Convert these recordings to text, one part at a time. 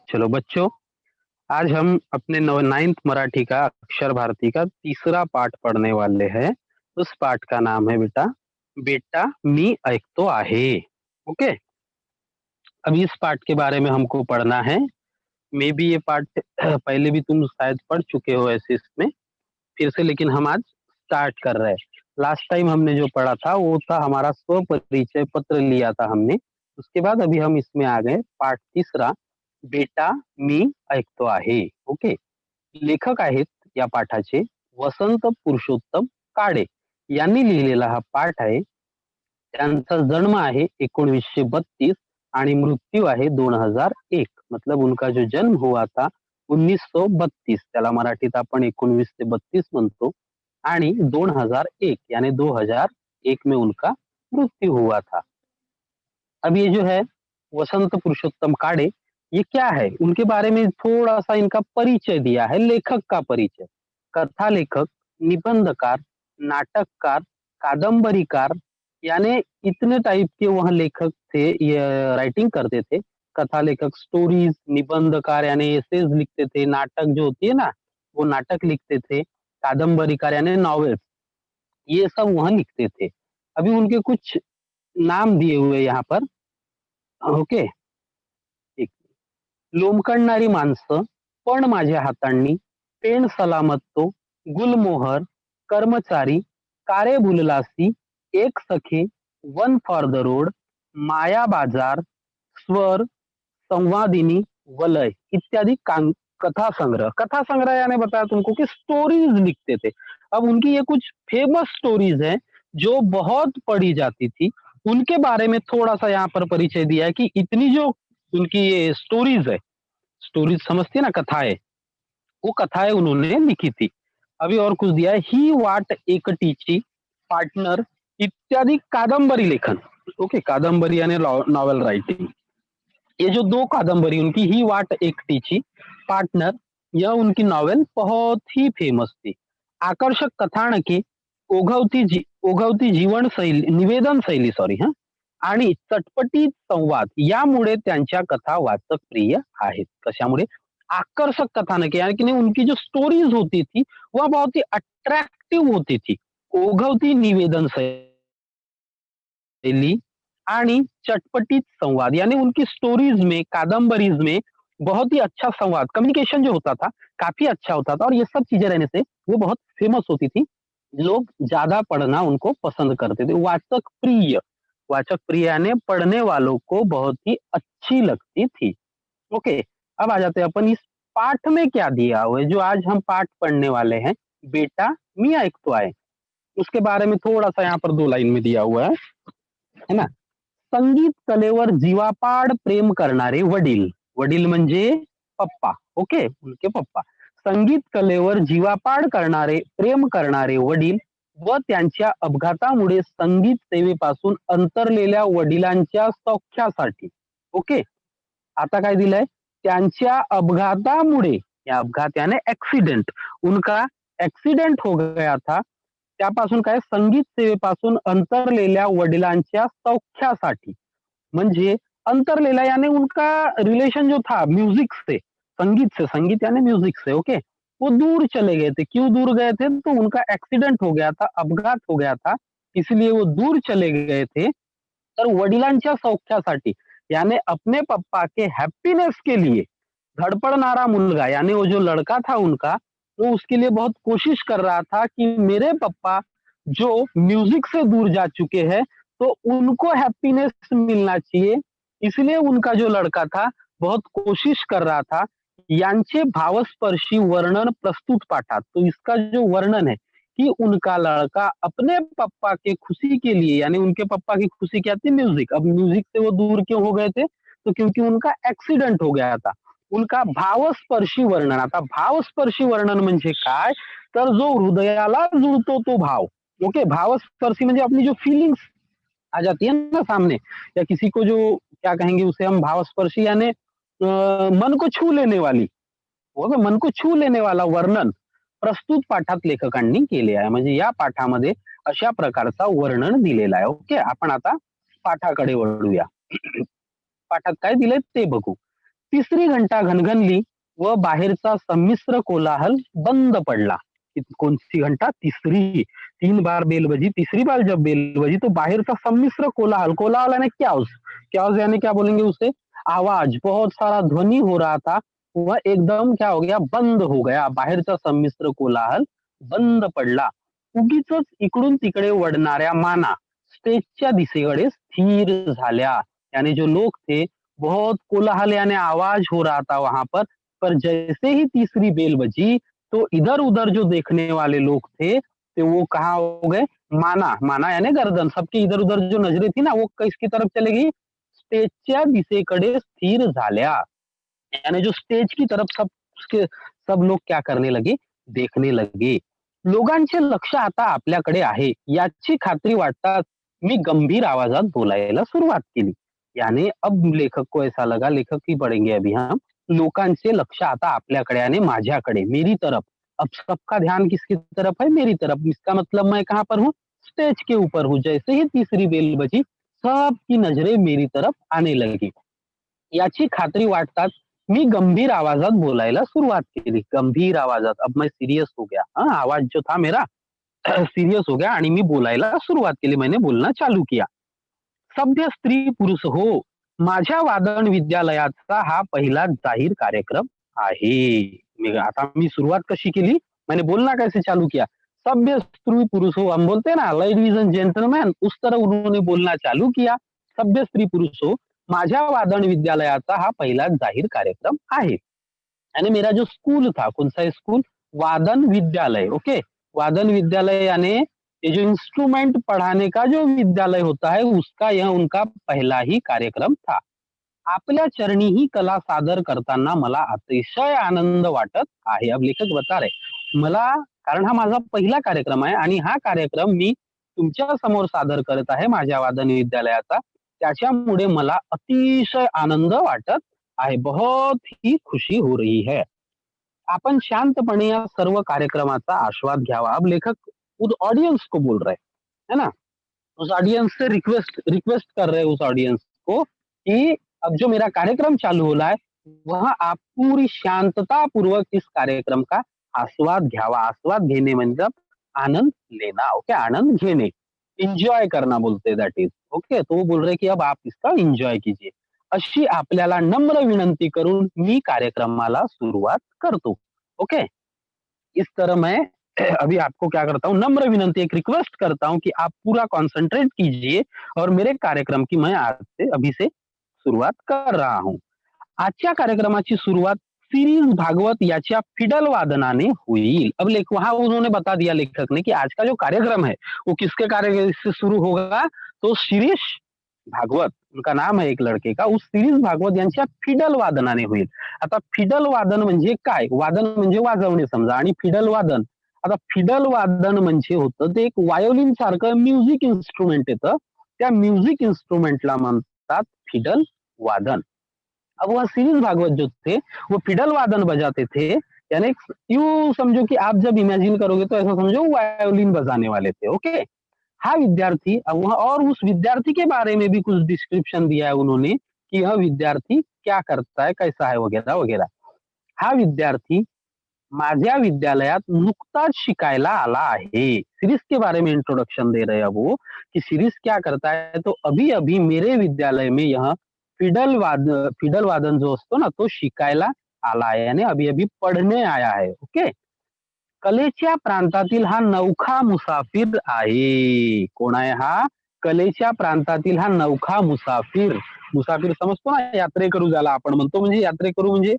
चलो बच्चों, आज हम अपने नाइन्थ मराठी का अक्षर भारती का तीसरा पाठ पढ़ने वाले हैं। उस पाठ का नाम है बेटा बेटा मी ऐकतो आहे। ओके, अब इस पाठ के बारे में हमको पढ़ना है। मे बी ये पाठ पहले भी तुम शायद पढ़ चुके हो ऐसे इसमें, फिर से लेकिन हम आज स्टार्ट कर रहे हैं। लास्ट टाइम हमने जो पढ़ा था वो था हमारा स्व परिचय पत्र लिया था हमने। उसके बाद अभी हम इसमें आ गए पाठ तीसरा, बेटा मी ऐकतो आहे। ओके, लेखक आहेत या पाठाचे वसंत पुरुषोत्तम काडे यांनी लिहिलेला हा पाठ आहे। त्यांचा जन्म आहे 1932 आणि मृत्यू आहे 2001। मतलब उनका जो जन्म हुआ था 1932, त्याला मराठीत आपण 19 ते 32 म्हणतो, आणि 2001 यानी 2001 में उनका मृत्यु हुआ था। अब ये जो है वसंत पुरुषोत्तम काड़े, ये क्या है, उनके बारे में थोड़ा सा इनका परिचय दिया है, लेखक का परिचय। कथा लेखक, निबंधकार, नाटककार, कादम्बरीकार, यानी इतने टाइप के वह लेखक थे, ये राइटिंग करते थे। कथा लेखक स्टोरीज, निबंधकार यानी एसेज लिखते थे, नाटक जो होती है ना वो नाटक लिखते थे, कादम्बरीकार यानी नॉवेल्स, ये सब वह लिखते थे। अभी उनके कुछ नाम दिए हुए यहाँ पर। ओके, ठीक। लोंबकळणारी माणसं, पण माझ्या हातांनी, पेन सलामत तो, गुलमोहर, कर्मचारी, कारे भुललासी, एक सखे, वन फॉर द रोड, माया बाजार, स्वर, संवादिनी, वलय इत्यादि कथा संग्रह यानी बताया तुमको कि स्टोरीज लिखते थे। अब उनकी ये कुछ फेमस स्टोरीज हैं जो बहुत पढ़ी जाती थी, उनके बारे में थोड़ा सा यहाँ पर परिचय दिया है कि इतनी जो उनकी ये स्टोरीज है, स्टोरीज समझती है ना, कथाएं, वो कथाएं उन्होंने लिखी थी। अभी और कुछ दिया है, ही वाट एकटीची, पार्टनर इत्यादि कादंबरी लेखन। ओके, कादंबरी यानी नॉवेल राइटिंग। ये जो दो कादंबरी उनकी, ही वाट एकटीची, पार्टनर, यह उनकी नॉवेल बहुत ही फेमस थी। आकर्षक कथानके, ओघवती जीवन शैली, निवेदन शैली, सॉरी हा, आणि चटपटीत संवाद यामुळे त्यांच्या कथा वाचक प्रिय आहेत। कशामुळे? आकर्षक कथानके यानी कि उनकी जो स्टोरीज होती थी वह बहुत ही अट्रैक्टिव होती थी। ओघवती निवेदन शैली आणि चटपटीत संवाद, यानी उनकी स्टोरीज में, कादम्बरीज में बहुत ही अच्छा संवाद, कम्युनिकेशन जो होता था काफी अच्छा होता था, और ये सब चीजें रहने से वो बहुत फेमस होती थी। लोग ज्यादा पढ़ना उनको पसंद करते थे। वाचक प्रिय यानी पढ़ने वालों को बहुत ही अच्छी लगती थी। ओके, अब आ जाते हैं अपन इस पाठ में क्या दिया हुआ है, जो आज हम पाठ पढ़ने वाले हैं, बेटा मी ऐकतो आहे। उसके बारे में थोड़ा सा यहाँ पर दो लाइन में दिया हुआ है ना। संगीत कलेवर जीवापाड प्रेम करणारे वडील, वडील म्हणजे पप्पा, ओके, उनके पप्पा, संगीत कलेवर जीवापाड करणारे, प्रेम करणारे वडील व त्यांच्या अपघातामुळे संगीत सेवेपासून अंतरलेल्या वडिलांच्या सौख्यासाठी। ओके, आता काय दिलंय, त्यांच्या अपघातामुळे, या अपघात यानी एक्सीडेंट, उनका एक्सीडेंट हो गया था, त्यापासून काय, संगीत सेवेपासून अंतरलेल्या वडिलांच्या सौख्यासाठी, म्हणजे अंतरलेला यानी उनका रिलेशन जो था म्यूजिक से, संगीत से, संगीत यानी म्यूजिक से, ओके, वो दूर चले गए थे। क्यों दूर गए थे? तो उनका एक्सीडेंट हो गया था, अपघात हो गया था, इसलिए वो दूर चले गए थे। तर वडिलांच्या सौख्यासाठी यानी अपने पप्पा के हैप्पीनेस के लिए धड़पड़नारा मुलगा, यानी वो जो लड़का था उनका, वो उसके लिए बहुत कोशिश कर रहा था कि मेरे पप्पा जो म्यूजिक से दूर जा चुके हैं तो उनको हैप्पीनेस मिलना चाहिए, इसलिए उनका जो लड़का था बहुत कोशिश कर रहा था। यांचे भावस्पर्शी वर्णन प्रस्तुत पाठात, तो इसका जो वर्णन है कि उनका लड़का अपने पप्पा के खुशी के लिए, यानी उनके पप्पा की खुशी क्या थी, म्यूजिक, अब म्यूजिक से वो दूर क्यों हो गए थे, तो क्योंकि उनका एक्सीडेंट हो गया था। उनका भावस्पर्शी वर्णन, आता भावस्पर्शी वर्णन म्हणजे काय, तर जो हृदयाला जुळतो तो भाव। ओके, भावस्पर्शी म्हणजे अपनी जो फीलिंग्स आ जाती है ना सामने, या किसी को जो क्या कहेंगे उसे हम, भावस्पर्शी यानी मन को छू लेने वाली, हो गं, मन को छू लेने वाला वर्णन प्रस्तुत पाठात लेखकांनी केले आहे। म्हणजे या पाठामध्ये अशा प्रकारचा वर्णन दिलेला आहे। ओके, आपण आता पाठाकडे वळूया। पाठात काय दिलंय ते बघू। तिसरी घंटा घणघणली व बाहेरचा संमिश्र कोलाहल बंद पडला. कौन-सी घंटा? तीसरी. 3 बार बेल बजी, तीसरी बार जब बेल बजी तो बाहर का सम्मिश्र कोलाहल, कोलाहल यानी क्याउस, क्याउस यानी क्या बोलेंगे उसे? आवाज, बहुत सारा ध्वनि हो रहा था, वह एकदम क्या हो गया? बंद हो गया. बाहेरचा संमिश्र कोलाहल बंद पडला. उगीचच इकडून तिकडे वळणाऱ्या माना स्टेजच्या दिशेकडे स्थिर झाल्या. यानी जो लोग थे बहुत कोलाहल यानी आवाज हो रहा था वहां पर जैसे ही तीसरी बेल बजी तो इधर उधर जो देखने वाले लोग थे तो वो कहाँ हो गए? माना, माना यानी गर्दन, सबकी इधर उधर जो नजरें थी ना वो किसकी तरफ चली गई? स्टेजच्या दिशेकडे स्थिर झाल्या. यानी जो स्टेज की तरफ सब लोग क्या करने लगे? देखने लगे. लोकांचे लक्ष आता आपल्याकडे आहे याची खात्री वाटताच मी गंभीर आवाजात बोलायला सुरुवात केली. यानी अब लेखक को ऐसा लगा, लेखक ही पढ़ेंगे अभी हम, लोकांचे लक्ष आता आपल्याकडे आणि माझ्याकडे, मेरी तरफ. अब सबका ध्यान किसकी तरफ है? मेरी तरफ. इसका मतलब मैं कहाँ पर हूँ? स्टेज के ऊपर हूँ. जैसे ही तीसरी बेल बजी सबकी नजरें मेरी तरफ आने लगी. याची खात्री वाटताच मी गंभीर आवाजात बोलायला सुरुवात केली. गंभीर आवाजात. अब मैं सीरियस हो गया. हाँ, आवाज जो था मेरा सीरियस हो गया आणि मी बोलायला सुरुवात केली. मैंने बोलना चालू किया. सभ्य स्त्री पुरुष हो, माझ्या वादन विद्यालयाचा हा पहिला जाहीर कार्यक्रम आहे. आता मी सुरुवात कशी केली? मैंने बोलना कैसे चालू किया? सभ्य स्त्री पुरुष हो, हम बोलते हैं ना लेडीज एंड जेंटलमैन, उस तरह उन्होंने बोलना चालू किया. सभ्य स्त्री पुरुष हो, माझ्या वादन विद्यालयाचा हा पहिला जाहीर कार्यक्रम आहे. यानी मेरा जो स्कूल था, कौन सा स्कूल? वादन विद्यालय. ओके, वादन विद्यालय यानी ये जो इंस्ट्रूमेंट पढ़ाने का जो विद्यालय होता है उसका यह उनका पहला ही कार्यक्रम था. आपल्या चरणी ही कला सादर करताना मला अतिशय आनंद वाटत आहे. अब लेखक बता रहे मला, कारण हा माझा पहिला कार्यक्रम आहे आणि हा कार्यक्रम मी तुमच्या समोर सादर करत आहे माझ्या वादन विद्यालयाचा. त्याच्यामुळे मला अतिशय आनंद वाटत आहे. बहुत ही खुशी हो रही है. आपण शांतपणे या सर्व कार्यक्रमाचा आस्वाद घ्यावा. अब लेखक उस ऑडियंस को बोल रहे है ना, उस ऑडियंस से रिक्वेस्ट रिक्वेस्ट कर रहे हैं उस ऑडियंस को कि अब जो मेरा कार्यक्रम चालू हो रहा है वह आप पूरी शांतता पूर्वक इस कार्यक्रम का आस्वाद घ्यावा. आस्वाद घेणे मतलब आनंद लेना. ओके, आनंद घेणे, एन्जॉय करना बोलते दैट इज. ओके, तो वो बोल रहे कि अब आप इसका एन्जॉय कीजिए. अशी आपल्याला नम्र विनंती करून मी कार्यक्रमाला सुरुवात करतो. ओके, इस तरह मैं अभी आपको क्या करता हूँ, नम्र विनंती, एक रिक्वेस्ट करता हूँ कि आप पूरा कॉन्सेंट्रेट कीजिए और मेरे कार्यक्रम की मैं आज से अभी से सुरुवात कर रहा हूँ. आजच्या कार्यक्रमाची सुरुवात सिरीज भागवत याच्या फिडल वादनाने होईल. अब वहां उन्होंने बता दिया लेखक ने कि आज का जो कार्यक्रम है वो किसके कार्य से शुरू होगा? तो शिरीष भागवत, उनका नाम है एक लड़के का, उस सिरीज भागवत यांच्या फिडल वादनाने होईल. आता फिडल वादन म्हणजे काय? वादन म्हणजे वाजवणे समजा, आणि फिडल वादन, आता फिडल वादन म्हणजे होतं ते एक वायोलिन सारखं म्युझिक इन्स्ट्रुमेंट येतं. त्या म्युझिक इन्स्ट्रुमेंटला म्हणतात फिडल वादन. अब वह सीरीज भागवत जो थे वो फिडल वादन बजाते थे. यानी यूं समझो कि आप जब इमेजिन करोगे तो ऐसा समझो वायोलिन बजाने वाले थे. ओके, हा विद्यार्थी, अब वह और उस विद्यार्थी के बारे में भी कुछ डिस्क्रिप्शन दिया है उन्होंने कि यह विद्यार्थी क्या करता है, कैसा है, वगैरह वगैरह. हा विद्यार्थी माझ्या विद्यालयात नुकताच शिकायला आला आहे. सिरीज के बारे में इंट्रोडक्शन दे रहे हैं अब वो कि सिरीज क्या करता है, तो अभी अभी मेरे विद्यालय में यह फिडल वादन जो असतो ना तो शिकायला आला आहे, यानी अभी अभी पढ़ने आया है. ओके, कलेच्या प्रांतातील हा नौखा मुसाफिर आहे. कोण आहे हा? कलेच्या प्रांतातील हा नौखा मुसाफिर. मुसाफिर समजतो ना, यात्रेकरू ज्याला आपण म्हणतो, म्हणजे यात्रेकरू म्हणजे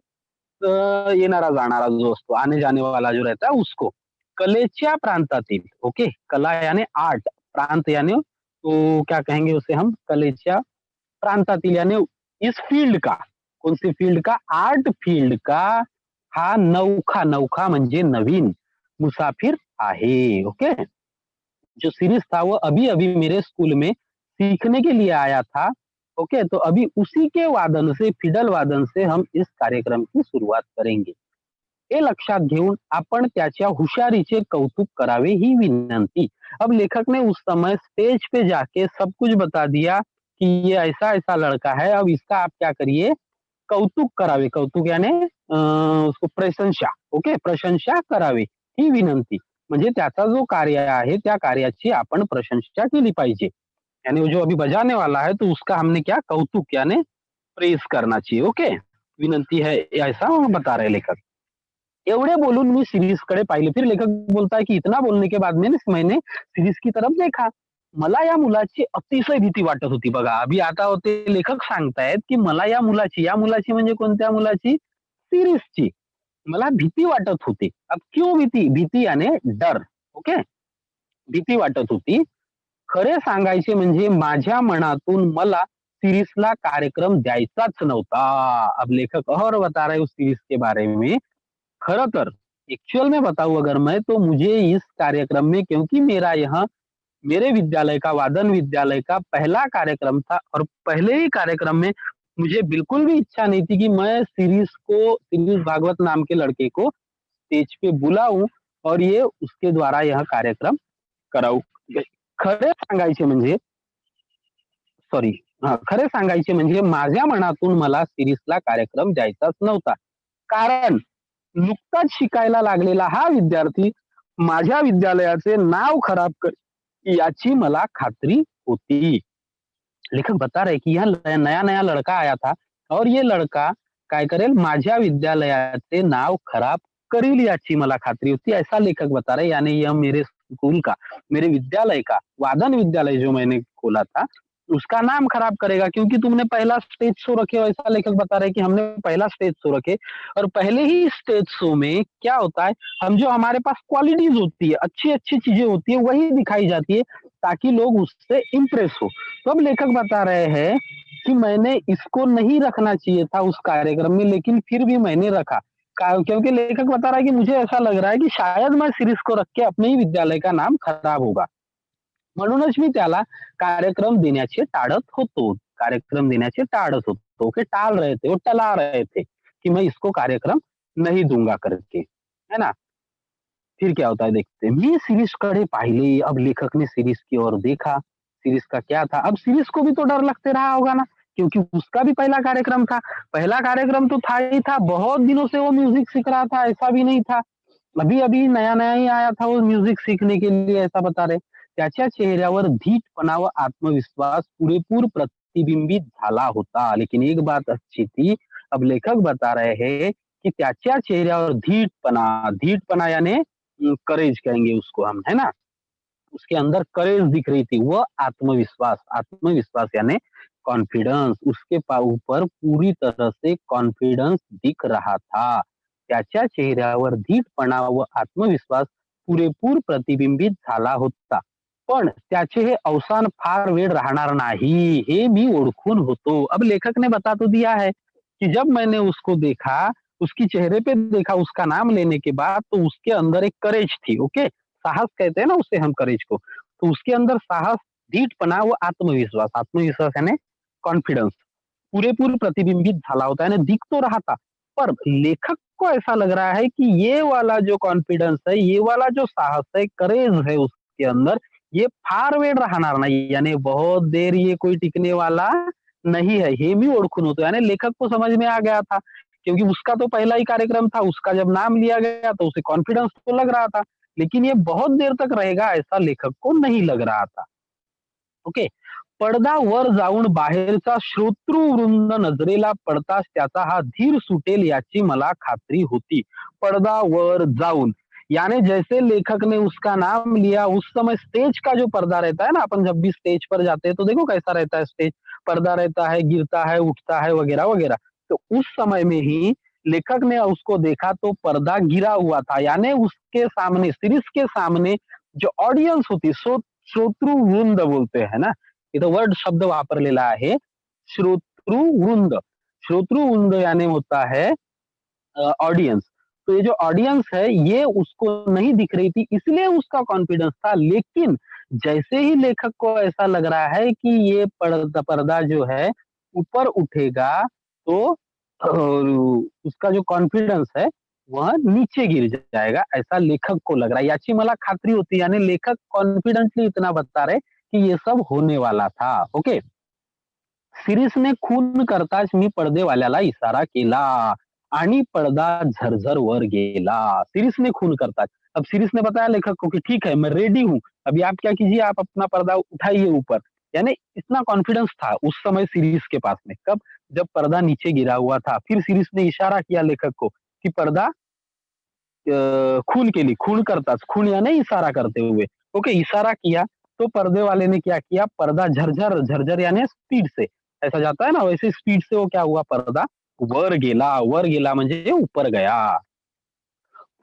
येणारा जाणारा जो असतो, आने जाने वाला जो रहता है उसको. कलेच्या प्रांतातील. ओके, कला यानी आर्ट, प्रांत यानी तो क्या कहेंगे उसे हम, कलेच्या प्रांतातील यानी इस फील्ड का, कौन सी फील्ड का? आर्ट फील्ड का हा नौखा, नौखा म्हणजे नवीन, मुसाफिर आहे. ओके, जो सीरीज था वो अभी अभी मेरे स्कूल में सीखने के लिए आया था. ओके, तो अभी उसी के वादन से, फिडल वादन से हम इस कार्यक्रम की सुरुवात करेंगे. हे लक्षात घेऊन आपण त्याच्या हुशारीचे कौतुक करावे ही विनंती. अब लेखक ने उस समय स्टेज पे जाके सब कुछ बता दिया कि ये ऐसा ऐसा लड़का है, अब इसका आप क्या करिए, कौतुक करावे, कौतुक याने उसको प्रशंसा, ओके, प्रशंसा करावी ही विनंती. म्हणजे त्याचा जो कार्य आहे त्या कार्याची आपण प्रशंसा केली पाहिजे. यानी वो जो अभी बजाने वाला है तो उसका हमने क्या कौतुक यानी प्रेज करना चाहिए. ओके, विनंती है ऐसा बता रहे लेखक. एवढे बोलून मी सीरीजकडे पाहिले. फिर लेखक बोलता है की इतना बोलने के बाद में मैंने सीरीज की तरफ देखा. मला या मुलाची अतिशय भीती वाटत होती बघा. अभी आता होते लेखक सांगतायत की मला या मुलाची म्हणजे कोणत्या मुलाची? सीरीजची. मला भीती वाटत होती. अब क्यों भीती? भीती यानी डर. ओके. भीती वाटत होती. खरे सांगायचे म्हणजे माझ्या मनातून मला सीरीजला कार्यक्रम द्यायचाच नव्हता. अब लेखक और बता रहे हैं उस सीरीज के बारे में. खरतर एक्चुअल में बताऊं अगर मैं तो मुझे इस कार्यक्रम में क्योंकि मेरा यहाँ मेरे विद्यालय का वादन विद्यालय का पहला कार्यक्रम था और पहले ही कार्यक्रम में मुझे बिल्कुल भी इच्छा नहीं थी कि मैं सीरीज भागवत नाम के लड़के को स्टेज पे बुलाऊं और ये उसके द्वारा यह कार्यक्रम कराऊ. खरे सांगायचे म्हणजे सॉरी खरे सांगायचे म्हणजे माझ्या मनातून मला सिरीजला कार्यक्रम द्यायचाच नव्हता. कारण नुकताच शिकायला लागलेला हा विद्यार्थी माझ्या विद्यालयाचे नाव खराब याची मला खात्री होती. लेखक बता रहे कि यह नया नया लड़का आया था और ये लड़का काय करेल माझ्या विद्यालयाचे नाव खराब करील याची मला खात्री होती. ऐसा लेखक बता रहे. यानी यह मेरे स्कूल का मेरे विद्यालय का वादन विद्यालय जो मैंने खोला था उसका नाम खराब करेगा क्योंकि तुमने पहला स्टेज शो रखे. वैसा लेखक बता रहे कि हमने पहला स्टेज शो रखे और पहले ही स्टेज शो में क्या होता है हम जो हमारे पास क्वालिटीज होती है अच्छी अच्छी चीजें होती है वही दिखाई जाती है ताकि लोग उससे इम्प्रेस हो. तो अब लेखक बता रहे हैं कि मैंने इसको नहीं रखना चाहिए था उस कार्यक्रम में लेकिन फिर भी मैंने रखा. क्योंकि लेखक बता रहा है कि मुझे ऐसा लग रहा है कि शायद मैं सीरीज को रख के अपने ही विद्यालय का नाम खराब होगा. म्हणूनच मी त्याला कार्यक्रम देण्याचे टाळत होतो. कार्यक्रम देण्याचे टाळत होतो. कि टाल रहे थे, वो टला रहे थे कि मैं इसको कार्यक्रम नहीं दूंगा करके, है ना. फिर क्या होता है देखते हैं. मी सीरीज कडे पाहिले. अब लेखक ने सीरीज की ओर देखा. सीरीज का क्या था. अब सीरीज को भी तो डर लगते रहा होगा ना क्योंकि उसका भी पहला कार्यक्रम था. पहला कार्यक्रम तो था ही था. बहुत दिनों से वो म्यूजिक सीख रहा था. ऐसा भी नहीं था. अभी अभी नया नया ही आया था वो म्यूजिक सीखने के लिए ऐसा बता रहे. त्याच्या चेहऱ्यावर धीटपणा व आत्मविश्वास पुरेपूर प्रतिबिंबित झाला होता. लेकिन एक बात अच्छी थी. अब लेखक बता रहे हैं कि त्याच्या चेहऱ्यावर धीटपणा यानी करेज कहेंगे उसको हम, है ना. उसके अंदर करेज दिख रही थी. वह आत्मविश्वास यानी कॉन्फिडेंस उसके ऊपर पूरी तरह से कॉन्फिडेंस दिख रहा था. त्याच्या चेहऱ्यावर धीटपणा व आत्मविश्वास पुरेपूर प्रतिबिंबित झाला होता. पण त्याचे हे अवसान फार वेळ राहणार नाही हे मी ओळखून होतो. अब लेखक ने बता तो दिया है कि जब मैंने उसको देखा उसकी चेहरे पे देखा उसका नाम लेने के बाद तो उसके अंदर एक करेज थी. ओके, साहस कहते हैं ना उसे हम करेज को. तो उसके अंदर साहस धीटपणा व आत्मविश्वास यानी कॉन्फिडेंस पूरेपूर प्रतिबिंबित झाला होता यानी दिख तो रहा था. पर लेखक को ऐसा लग रहा है कि ये वाला जो कॉन्फिडेंस है ये वाला जो साहस है करेज है उसके अंदर ये फार वेळ राहणार नाही यानी बहुत देर ये कोई टिकने वाला नहीं है. हे मी ओळखून होतो. यानी लेखक को समझ में आ गया था क्योंकि उसका तो पहला ही कार्यक्रम था. उसका जब नाम लिया गया तो उसे कॉन्फिडेंस तो लग रहा था लेकिन ये बहुत देर तक रहेगा ऐसा लेखक को नहीं लग रहा था. ओके. पडदा वर जाऊन बाहेरचा श्रोतृवृंद नजरेला पडताच त्याचा हा धीर सुटेल याची मला खात्री होती. पडदा वर जाऊन यानी जैसे लेखक ने उसका नाम लिया उस समय स्टेज का जो पर्दा रहता है ना अपन जब भी स्टेज पर जाते हैं तो देखो कैसा रहता है स्टेज. पर्दा रहता है गिरता है उठता है वगैरह वगैरह. तो उस समय में ही लेखक ने उसको देखा तो पर्दा गिरा हुआ था यानी उसके सामने सीरीज के सामने जो ऑडियन्स होती श्रोतृवृंद बोलते हैं ना इथं वर्ड शब्द वापरलेला आहे श्रोतृवृंद. श्रोतृवृंद यानी होता है ऑडियंस. तो ये जो ऑडियंस है ये उसको नहीं दिख रही थी इसलिए उसका कॉन्फिडेंस था. लेकिन जैसे ही लेखक को ऐसा लग रहा है कि ये पर्दा जो है ऊपर उठेगा तो उसका जो कॉन्फिडेंस है वह नीचे गिर जाएगा ऐसा लेखक को लग रहा है. याची मला खात्री होती यानी लेखक कॉन्फिडेंटली इतना बता रहे कि ये सब होने वाला था. ओके. शिरीषने खून करताच मी पडदेवाल्याला इशारा केला आणि पड़दा झरझर वर गेला। शिरीष ने खून करताच, अब शिरीष ने बताया लेखक को कि ठीक है मैं रेडी हूँ, अभी आप क्या कीजिए, आप अपना पर्दा उठाइए ऊपर। यानी इतना कॉन्फिडेंस था उस समय शिरीष के पास में। कब? जब पर्दा नीचे गिरा हुआ था, फिर शिरीष ने इशारा किया लेखक को कि पर्दा खून के लिए, खून करताच, खून यानी इशारा करते हुए। ओके, इशारा किया तो पर्दे वाले ने क्या किया, पर्दा झरझर, झरझर यानी स्पीड से, ऐसा जाता है ना वैसे स्पीड से वो क्या हुआ, पर्दा वर गेला, वर गेला म्हणजे ऊपर गया।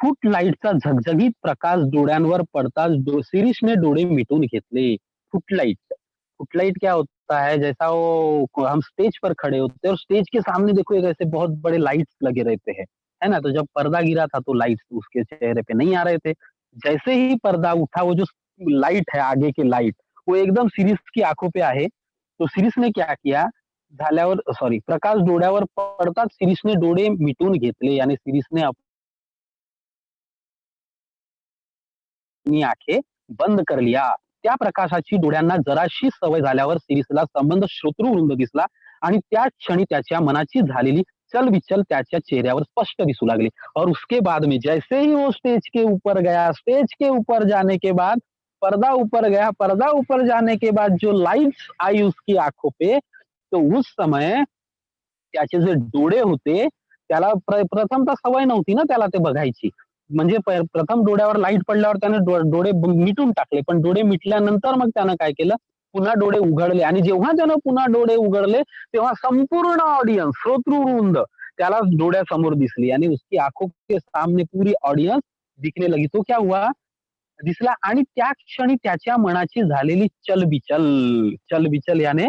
फूट लाईटचा झगझगीत प्रकाश डोळ्यांवर पडताच शिरीषने डोळे मिटून घेतले। फुटलाइट, फुटलाइट क्या होता है, जैसा वो हम स्टेज पर खड़े होते हैं और स्टेज के सामने देखो एक ऐसे बहुत बड़े लाइट्स लगे रहते हैं, है ना? तो जब पर्दा गिरा था तो लाइट्स उसके चेहरे पे नहीं आ रहे थे। जैसे ही पर्दा उठा, वो जो लाइट है आगे की लाइट, वो एकदम शिरीष की आंखों पे आहे। तो शिरीष ने क्या किया, झाल्यावर सॉरी प्रकाश डोळ्यावर पडताच शिरीषने डोळे मिटून घेतले, यानी शिरीषने मी आंखें बंद कर लिया। त्या प्रकाशाची डोळ्यांना जराशी सवय झाल्यावर शिरीषला संबंध श्रोतृवृंद दिसला आणि त्याच क्षणी त्याच्या मनाची झालेली चलबिचल त्याच्या चेहऱ्यावर स्पष्ट दिसू लागली। और उसके बाद में जैसे ही वो स्टेज के ऊपर गया, स्टेज के ऊपर जाने के बाद पर्दा ऊपर गया, पर्दा ऊपर जाने के बाद जो लाइट्स आई उसकी आंखों पे, तो उस समय त्याचे जे डोळे होते, त्याला प्रथम तर सवय नव्हती ना त्याला ते बघायची. म्हणजे प्रथम डोळ्यावर लाईट पडल्यावर त्याने डोळे मिटून टाकले. पण डोळे मिटल्यानंतर मग त्यानं काय केलं, पुन्हा डोळे उघडले आणि जेव्हा त्यानं पुन्हा डोळे उघडले, तेव्हा संपूर्ण ऑडियन्स, श्रोतृवृंद त्याला डोळ्यासमोर दिसली आणि उसकी आंखों के सामने पूरी ऑडियन्स दिखने लगी. तो क्या हुआ, दिसला आणि त्या क्षणी त्याच्या मनाची झालेली चलबिचल, चलबिचल यानी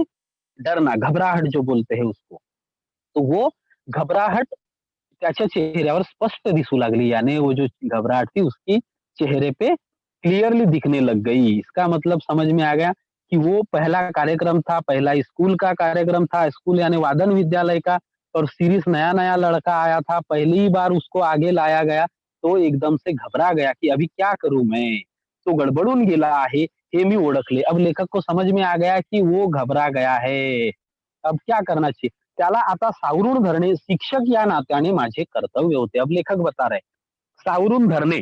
डरना, घबराहट जो बोलते हैं उसको, तो वो घबराहट त्याच्या चेहऱ्यावर स्पष्ट दिसू लागली, यानी वो जो घबराहट थी उसकी चेहरे पे क्लियरली दिखने लग गई। इसका मतलब समझ में आ गया कि वो पहला कार्यक्रम था, पहला स्कूल का कार्यक्रम था, स्कूल यानी वादन विद्यालय का, और शिरीष नया-नया लड़का आया था, पहली बार उसको आगे लाया गया, तो एकदम से घबरा गया कि अभी क्या करूँ मैं? तो गडबडून गेला आहे, हे मी ओळखले। अब लेखक को समझ में आ गया कि वो घबरा गया है, अब क्या करना चाहिए? त्याला आता सावरून धरणे शिक्षक या नात्याने माझे कर्तव्य होते। अब लेखक बता रहे, सावरून धरने,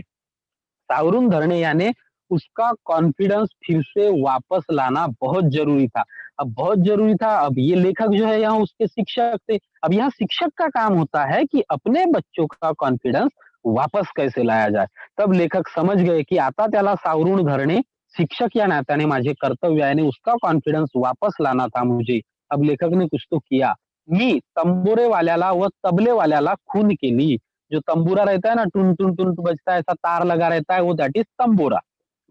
सावरून धरने यानी उसका कॉन्फिडेंस फिर से वापस लाना बहुत जरूरी था। अब बहुत जरूरी था, अब ये लेखक जो है यहाँ उसके शिक्षक थे। अब यहाँ शिक्षक का काम होता है कि अपने बच्चों का कॉन्फिडेंस वापस कैसे लाया जाए। तब लेखक समझ गए कि आता त्याला सावरून धरणे शिक्षक या नात्याने माझे कर्तव्य आहे आणि उसका कॉन्फिडेंस वापस लाना था मुझे। अब लेखक ने कुछ तो किया, मी तंबोरे वाल्याला व तबले वाल्याला खून केली। जो तंबूरा रहता है ना, टुन टुन टुन बजता है, ऐसा तार लगा रहता है, वो दैट इज तंबोरा।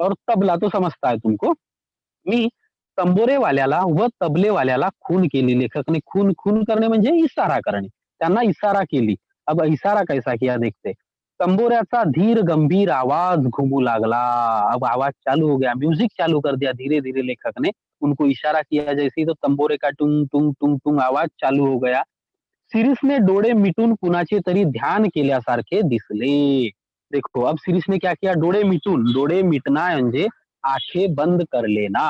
और तबला तो समजता है तुमको। मी तंबोरे वाल्याला व तबले वाल्याला खून केली। लेखकने खून, खून करणे म्हणजे इशारा करणे, त्यांना इशारा केली। अब इशारा कैसा किया देखते, तंबोऱ्याचा धीर गंभीर आवाज घूमू लागला। अब आवाज चालू हो गया, म्यूजिक चालू कर दिया धीरे धीरे लेखक ने। उनको इशारा किया जैसे ही, तो तंबोरे का टुंग टुंग टुंग टुंग आवाज चालू हो गया। शिरीषने डोळे मिटून कुणाचे तरी ध्यान केल्यासारखे दिसले। देखो अब शिरीष ने क्या किया, डोळे मिटून, डोळे मिटना म्हणजे आंखें बंद कर लेना।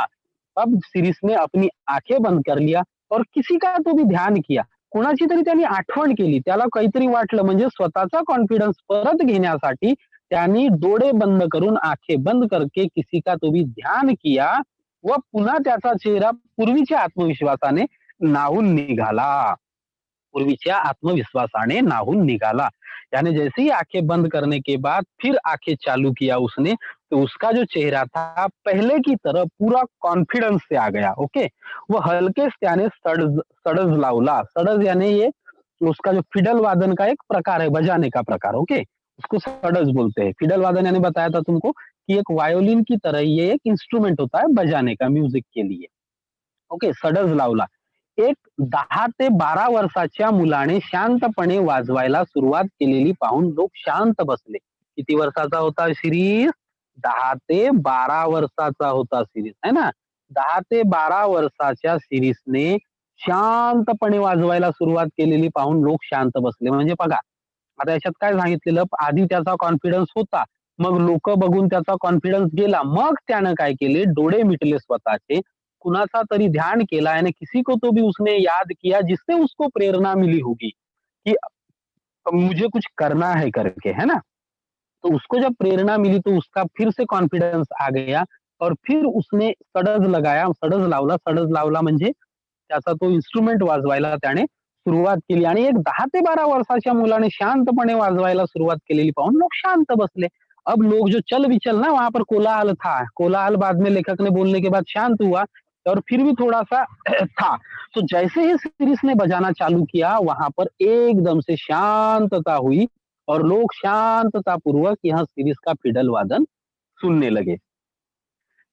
अब शिरीष ने अपनी आंखें बंद कर लिया और किसी का तो भी ध्यान किया, कुणाची तरी त्यांनी आठवण केली, त्याला काहीतरी वाटलं, म्हणजे स्वतःचा कॉन्फिडन्स परत घेण्यासाठी त्यांनी डोळे बंद करून, आंखें बंद करके किसी का तो भी ध्यान किया व पुन्हा त्याचा चेहरा पूर्वीच्या आत्मविश्वासाने न्हाऊन निघाला, पूर्वीच्या आत्मविश्वासाने न्हाऊन निकाला। यानी जैसे ही आंखें बंद करने के बाद फिर आंखें चालू किया उसने, तो उसका जो चेहरा था पहले की तरह पूरा कॉन्फिडेंस से आ गया। ओके, वो हल्के से त्याने सडज सडज लावला। सडज यानी ये उसका जो फिडल वादन का एक प्रकार है, बजाने का प्रकार। ओके, उसको सडज बोलते हैं। फिडल वादन यानी बताया था तुमको कि एक वायोलिन की तरह ये एक इंस्ट्रूमेंट होता है बजाने का, म्यूजिक के लिए। ओके, सडज लावला। एक 10 ते 12 वर्षाच्या मुलाने शांतपणे वाजवायला सुरुवात केलेली पाहून लोक शांत बसले। किती वर्षाचा होता शिरीष? 10 ते 12 वर्षाचा होता शिरीष, है ना? 10 ते 12 वर्षाच्या शिरीषने शांतपणे वाजवायला सुरुवात केलेली पाहून लोक शांत बसले। म्हणजे बघा, आता याच्यात काय सांगितलेलं, आधी त्याचा कॉन्फिडन्स होता, मग लोक बघून त्याचा कॉन्फिडन्स गेला, मग त्यानं काय केले, डोळे मिटले स्वतःचे, कुणाचा तरी ध्यान केला, यानी किसी को तो भी उसने याद किया जिससे उसको प्रेरणा मिली होगी कि मुझे कुछ करना है करके, है ना? तो उसको जब प्रेरणा मिली तो उसका फिर से कॉन्फिडन्स आ गया और फिर उसने सडज लगाया, सडज लावला म्हणजे त्याचा तो इन्स्ट्रुमेंट वाजवायला त्याने सुरुवात केली आणि एक 10 ते 12 वर्षाच्या मुलाने शांतपणे वाजवायला सुरुवात केलेली पाहून लोग शांत बसले. अब लोग जो चल-विचल ना वहाँ पर कोलाहल था, कोलाहल बाद में लेखक ने बोलने के बाद शांत हुआ और फिर भी थोड़ा-सा था. तो जैसे ही सीरीज ने बजाना चालू किया, वहाँ पर एकदम से शांतता हुई और लोग शांततापूर्वक यह सीरीज का फिडल वादन सुनने लगे.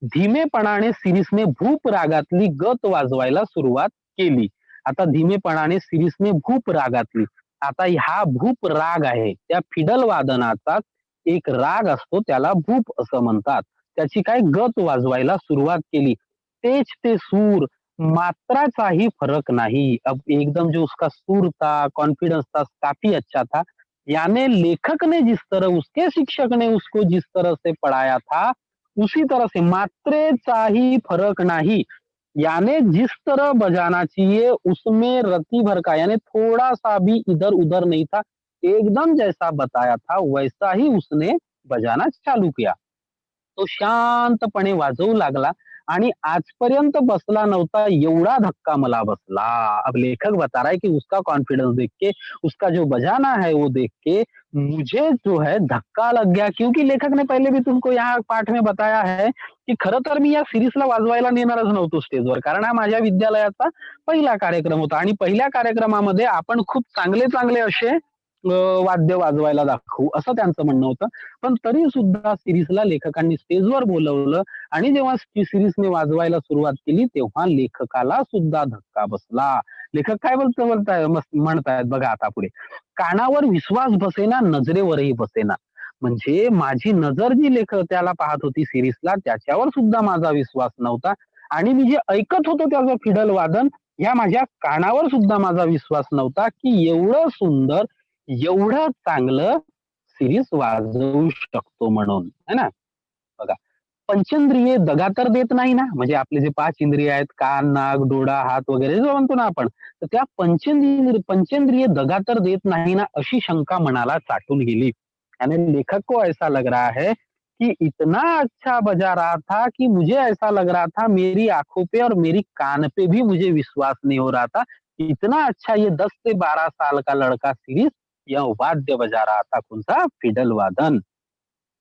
धीमेपणाने सिरीसने भूप रागातली गत वाजवायला सुरुवात केली. आता धीमेपणाने सिरीसने भूप रागातली. आता हा भूप राग आहे, त्या फिडल वादनाचाच एक राग असतो त्याला भूप असं म्हणतात. त्याची काय गत वाजवायला सुरुवात केली. तेच ते सूर, मात्राचाही फरक नहीं. अब एकदम जो उसका सुर था, कॉन्फिडेंस था, काफी अच्छा था. यानी लेखक ने जिस तरह उसके शिक्षक ने उसको जिस तरह से पढ़ाया था, उसी तरह से मात्रेचा ही फर्क नहीं, यानी जिस तरह बजाना चाहिए उसमें रति भर का यानी थोड़ा सा भी इधर उधर नहीं था, एकदम जैसा बताया था वैसा ही उसने बजाना चालू किया. तो शांतपणे वाजवू लागला आणि आजपर्यंत बसला नव्हता एवढा धक्का मला बसला. अब लेखक बता रहा है कि उसका कॉन्फिडेंस देख के, उसका जो बजाना है वो देख के मुझे जो है धक्का लग गया, क्योंकि लेखक ने पहले भी तुमको यहाँ पाठ में बताया है की खरं तर मी या सीरीजला वाजवायला नेणारच नव्हतो स्टेजवर, कारण हा माझ्या विद्यालयाचा पहिला कार्यक्रम होता आणि पहिल्या कार्यक्रमामध्ये आपण खूप चांगले चांगले असे वाद्य वाजवायला दाखवू असं त्यांचं म्हणणं होतं. पण तरी सुद्धा सिरीजला लेखकांनी स्टेजवर बोलवलं आणि जेव्हा सिरीजने वाजवायला सुरुवात केली तेव्हा लेखकाला सुद्धा धक्का बसला. लेखक काय म्हणतायत बघा आता पुढे. कानावर विश्वास बसेना, नजरेवरही बसेना. म्हणजे माझी नजर जी लेखक त्याला पाहत होती सिरीजला त्याच्यावर सुद्धा माझा विश्वास नव्हता आणि मी जे ऐकत होतो त्याचं फिडल वादन या माझ्या कानावर सुद्धा माझा विश्वास नव्हता की एवढं सुंदर, एवढं चांगलं सिरीज वाजवू शकतो म्हणून, है ना? बघा, पंचेंद्रिय दगा तर देत नाही ना, म्हणजे आपले जे 5 इंद्रिय आहेत कान, नाक, डोळा, हात वगैरे जो म्हणतो ना आपण, तर त्या पंचेंद्रिय दगा तर देत नाही ना, अशी शंका मनाला चाटून गेली. यानी लेखक को ऐसा लग रहा है कि इतना अच्छा बजा रहा था कि मुझे ऐसा लग रहा था मेरी आंखों पे और मेरी कान पे भी मुझे विश्वास नहीं हो रहा था. इतना अच्छा ये 10 से 12 साल का लड़का सीरीज यह वाद्य बजा रहा था, कोणता फिडल वादन.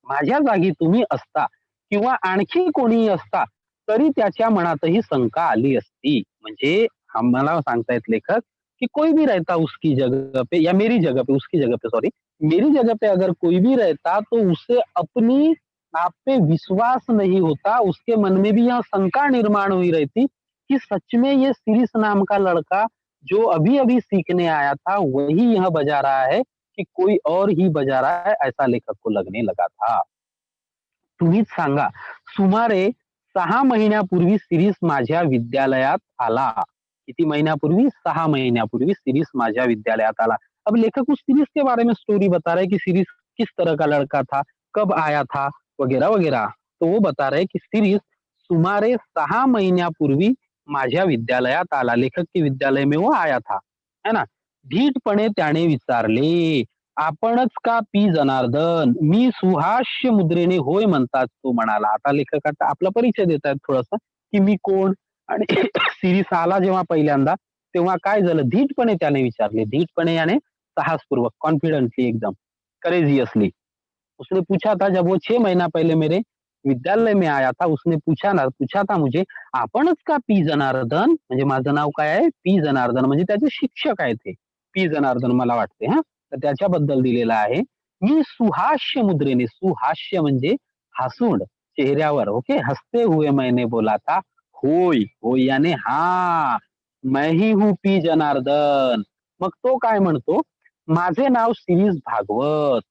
माझ्या जागी तुम्ही असता किंवा आणखी कोणीही असता तरी त्याच्या मनातही शंका आली असती. म्हणजे आम्हाला सांगतायत लेखक कि कोई भी रहता उसकी जगह पे या मेरी जगह पे, उसकी जगह पे सॉरी, मेरी जगह पे अगर कोई भी रहता तो उसे अपनी आप पे विश्वास नहीं होता, उसके मन में भी यह शंका निर्माण हुई रहती कि सच में ये सिरीस नाम का लड़का जो अभी अभी सीखने आया था वही यह बजा रहा है कि कोई और ही बजा रहा है, ऐसा लेखक को लगने लगा था. तुम्हीच सांगा, सुमारे 6 महिन्यापूर्वी सिरीस माझ्या विद्यालयात आला. किती महिन्यापूर्वी? 6 महिन्यापूर्वी सिरीस माझ्या विद्यालयात आला. अब लेखक उस सीरीज के बारे में स्टोरी बता रहे हैं कि सीरीज किस तरह का लड़का था, कब आया था, वगैरह वगैरह. तो वो बता रहे हैं कि सीरीज सुमारे 6 महिन्यापूर्वी माझ्या विद्यालयात आला. लेखक के विद्यालय में वो आया था, है ना? धीटपणे त्याने विचारले, आपणच का पी जनार्दन? मी सुहास्य मुद्रेने होय म्हणतात तो म्हणाला. आता लेखकाचा आपला परिचय देत आहेत थोडासा की मी कोण आणि सिरीस आला जेव्हा पहिल्यांदा तेव्हा काय झालं, धीटपणे त्याने विचारले. धीटपणे याने साहसपूर्वक, कॉन्फिडेंटली, एकदम करेजियसली उसने पूछा था. जब वो 6 महीना पहले मेरे विद्यालय में आया था उसने पूछा था मुझे, आपणच का पी जनार्दन? म्हणजे माझं नाव काय आहे? पी जनार्दन. म्हणजे त्याचे शिक्षक आहेत ते पी जनार्दन मला वाटते. हा, तर त्याच्याबद्दल दिलेलं आहे. मी सुहास्य मुद्रेने, सुहास्य म्हणजे हसून चेहऱ्यावर, ओके, हसते हुए मैंने बोला था, होय होय याने हा, मैं ही हूँ पी जनार्दन. मग तो काय म्हणतो, माझे नाव शिरीष भागवत.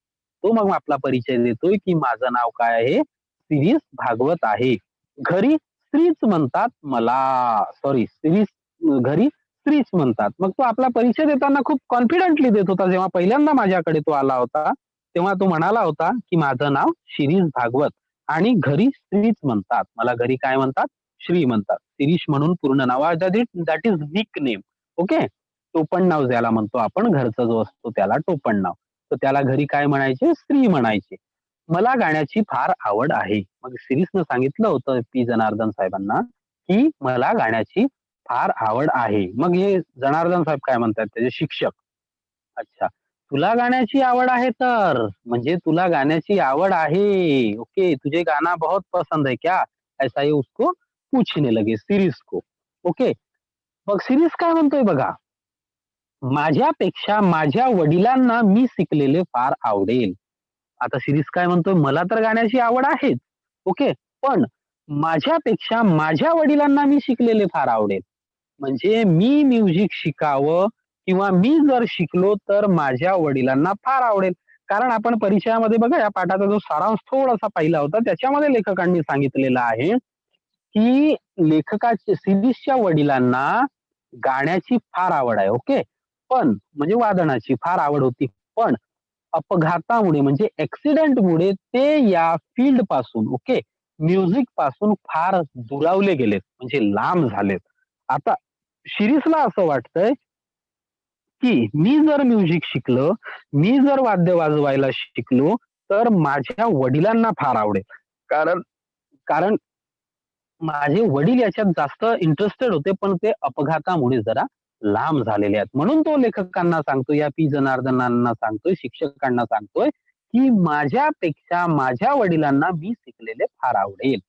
तो मग आपला परिचय देतोय की माझं नाव काय आहे, शिरीष भागवत आहे. घरी श्रीच म्हणतात मला, सॉरी शिरीष घरी श्रीच म्हणतात. मग तो आपला परिचय देताना खूप कॉन्फिडेंटली देत होता. जेव्हा पहिल्यांदा माझ्याकडे तो आला होता तेव्हा तो म्हणाला होता की माझं नाव शिरीष भागवत आणि घरी श्रीच म्हणतात, मला घरी काय म्हणतात, श्री म्हणतात. शिरीष म्हणून पूर्ण नाव that is nickname. Okay. टोपण नाव ज्याला म्हणतो आपण, घरचा जो असतो त्याला टोपण नाव. तर त्याला घरी काय म्हणायचे? श्री म्हणायचे. मला गाण्याची फार आवड आहे. मग शिरीषनं सांगितलं होतं पी जनार्दन साहेबांना, की मला गाण्याची फार आवड आहे. मग हे जनार्दन साहेब काय म्हणतात, त्याचे शिक्षक. अच्छा. तुला गाण्याची आवड आहे तर, म्हणजे तुला गाण्याची आवड आहे. ओके. तुझे गाना बहुत पसंद है क्या? ऐसा ये उसको पूछने लगे सिरीस को. ओके. मग सिरीस काय म्हणतोय बघा. माझ्यापेक्षा माझ्या वडिलांना मी शिकलेले फार आवडेल. आता सिरीस काय म्हणतोय, मला तर गाण्याची आवड आहेच. ओके. पण माझ्यापेक्षा माझ्या वडिलांना मी शिकलेले फार आवडेल. म्हणजे मी म्युझिक शिकावं किंवा मी जर शिकलो तर माझ्या वडिलांना फार आवडेल. कारण आपण परिचयामध्ये बघा या पाठाचा जो सारांश थोडासा पाहिला होता, त्याच्यामध्ये लेखकांनी सांगितलेलं आहे, की लेखकाचे शिरीषच्या वडिलांना गाण्याची फार आवड आहे. ओके. पण म्हणजे वादनाची फार आवड होती. पण अपघातामुळे म्हणजे ॲक्सिडेंटमुळे ते या फील्ड पासून ओके, म्युझिक पासून फार दुरावले गेलेत, म्हणजे लांब झालेत. आता शिरीषला असं वाटतंय, की मी जर म्युझिक शिकलो, मी जर वाद्य वाजवायला शिकलो, तर माझ्या वडिलांना फार आवडेल. कारण कारण माझे वडील याच्यात जास्त इंटरेस्टेड होते, पण ते अपघातामुळे जरा लांब झालेले आहेत. म्हणून तो लेखकांना सांगतोय, या पी जनार्दनांना सांगतोय, शिक्षकांना सांगतोय, की माझ्यापेक्षा माझ्या वडिलांना मी शिकलेले फार आवडेल.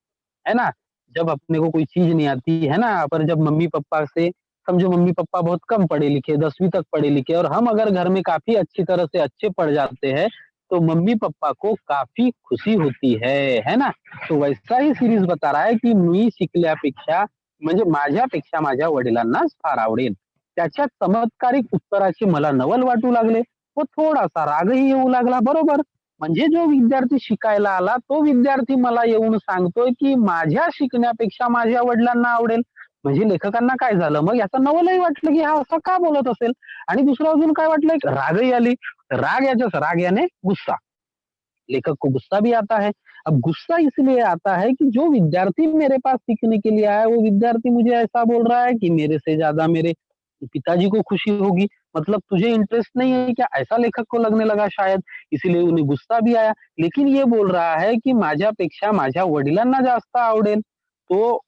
है ना? जब अपने को कोई चीज़ नहीं आती है ना, पर जब मम्मी-पापा से समझो मम्मी-पापा बहुत कम पढ़े-लिखे, 10वीं तक पढ़े-लिखे और हम अगर घर में काफ़ी अच्छी तरह से अच्छे पढ़ जाते हैं, तो मम्मी-पापा को काफ़ी खुशी होती है ना? तो वैसा ही सीरीज बता रहा है, की मी शिकल्यापेक्षा म्हणजे माझ्यापेक्षा माझ्या वडिलांनाच फार आवडेल. त्याच्या चमत्कारिक उत्तराचे मला नवल वाटू लागले व थोडासा रागही येऊ लागला. बरोबर. म्हणजे जो विद्यार्थी शिकायला आला, तो विद्यार्थी मला येऊन सांगतोय, की माझ्या शिकण्यापेक्षा माझ्या वडिलांना आवडेल. म्हणजे लेखकांना काय झालं, मग याचं नवलही वाटलं, की हा असं का बोलत असेल? आणि दुसरं अजून काय वाटलं, एक रागही आली. राग यानी गुस्सा। लेखक को गुस्सा भी आता है। अब गुस्सा इसलिए आता है कि जो विद्यार्थी मेरे पास सीखने के लिए आया है, वो विद्यार्थी मुझे ऐसा बोल रहा है कि मेरे से ज्यादा मेरे पिताजी को खुशी होगी। मतलब तुझे इंटरेस्ट नहीं है क्या? ऐसा लेखक को लगने लगा शायद, इसीलिए उन्हें गुस्सा भी आया। लेकिन ये बोल रहा है कि माझ्यापेक्षा माझ्या वडिलांना जास्त आवडेल, तो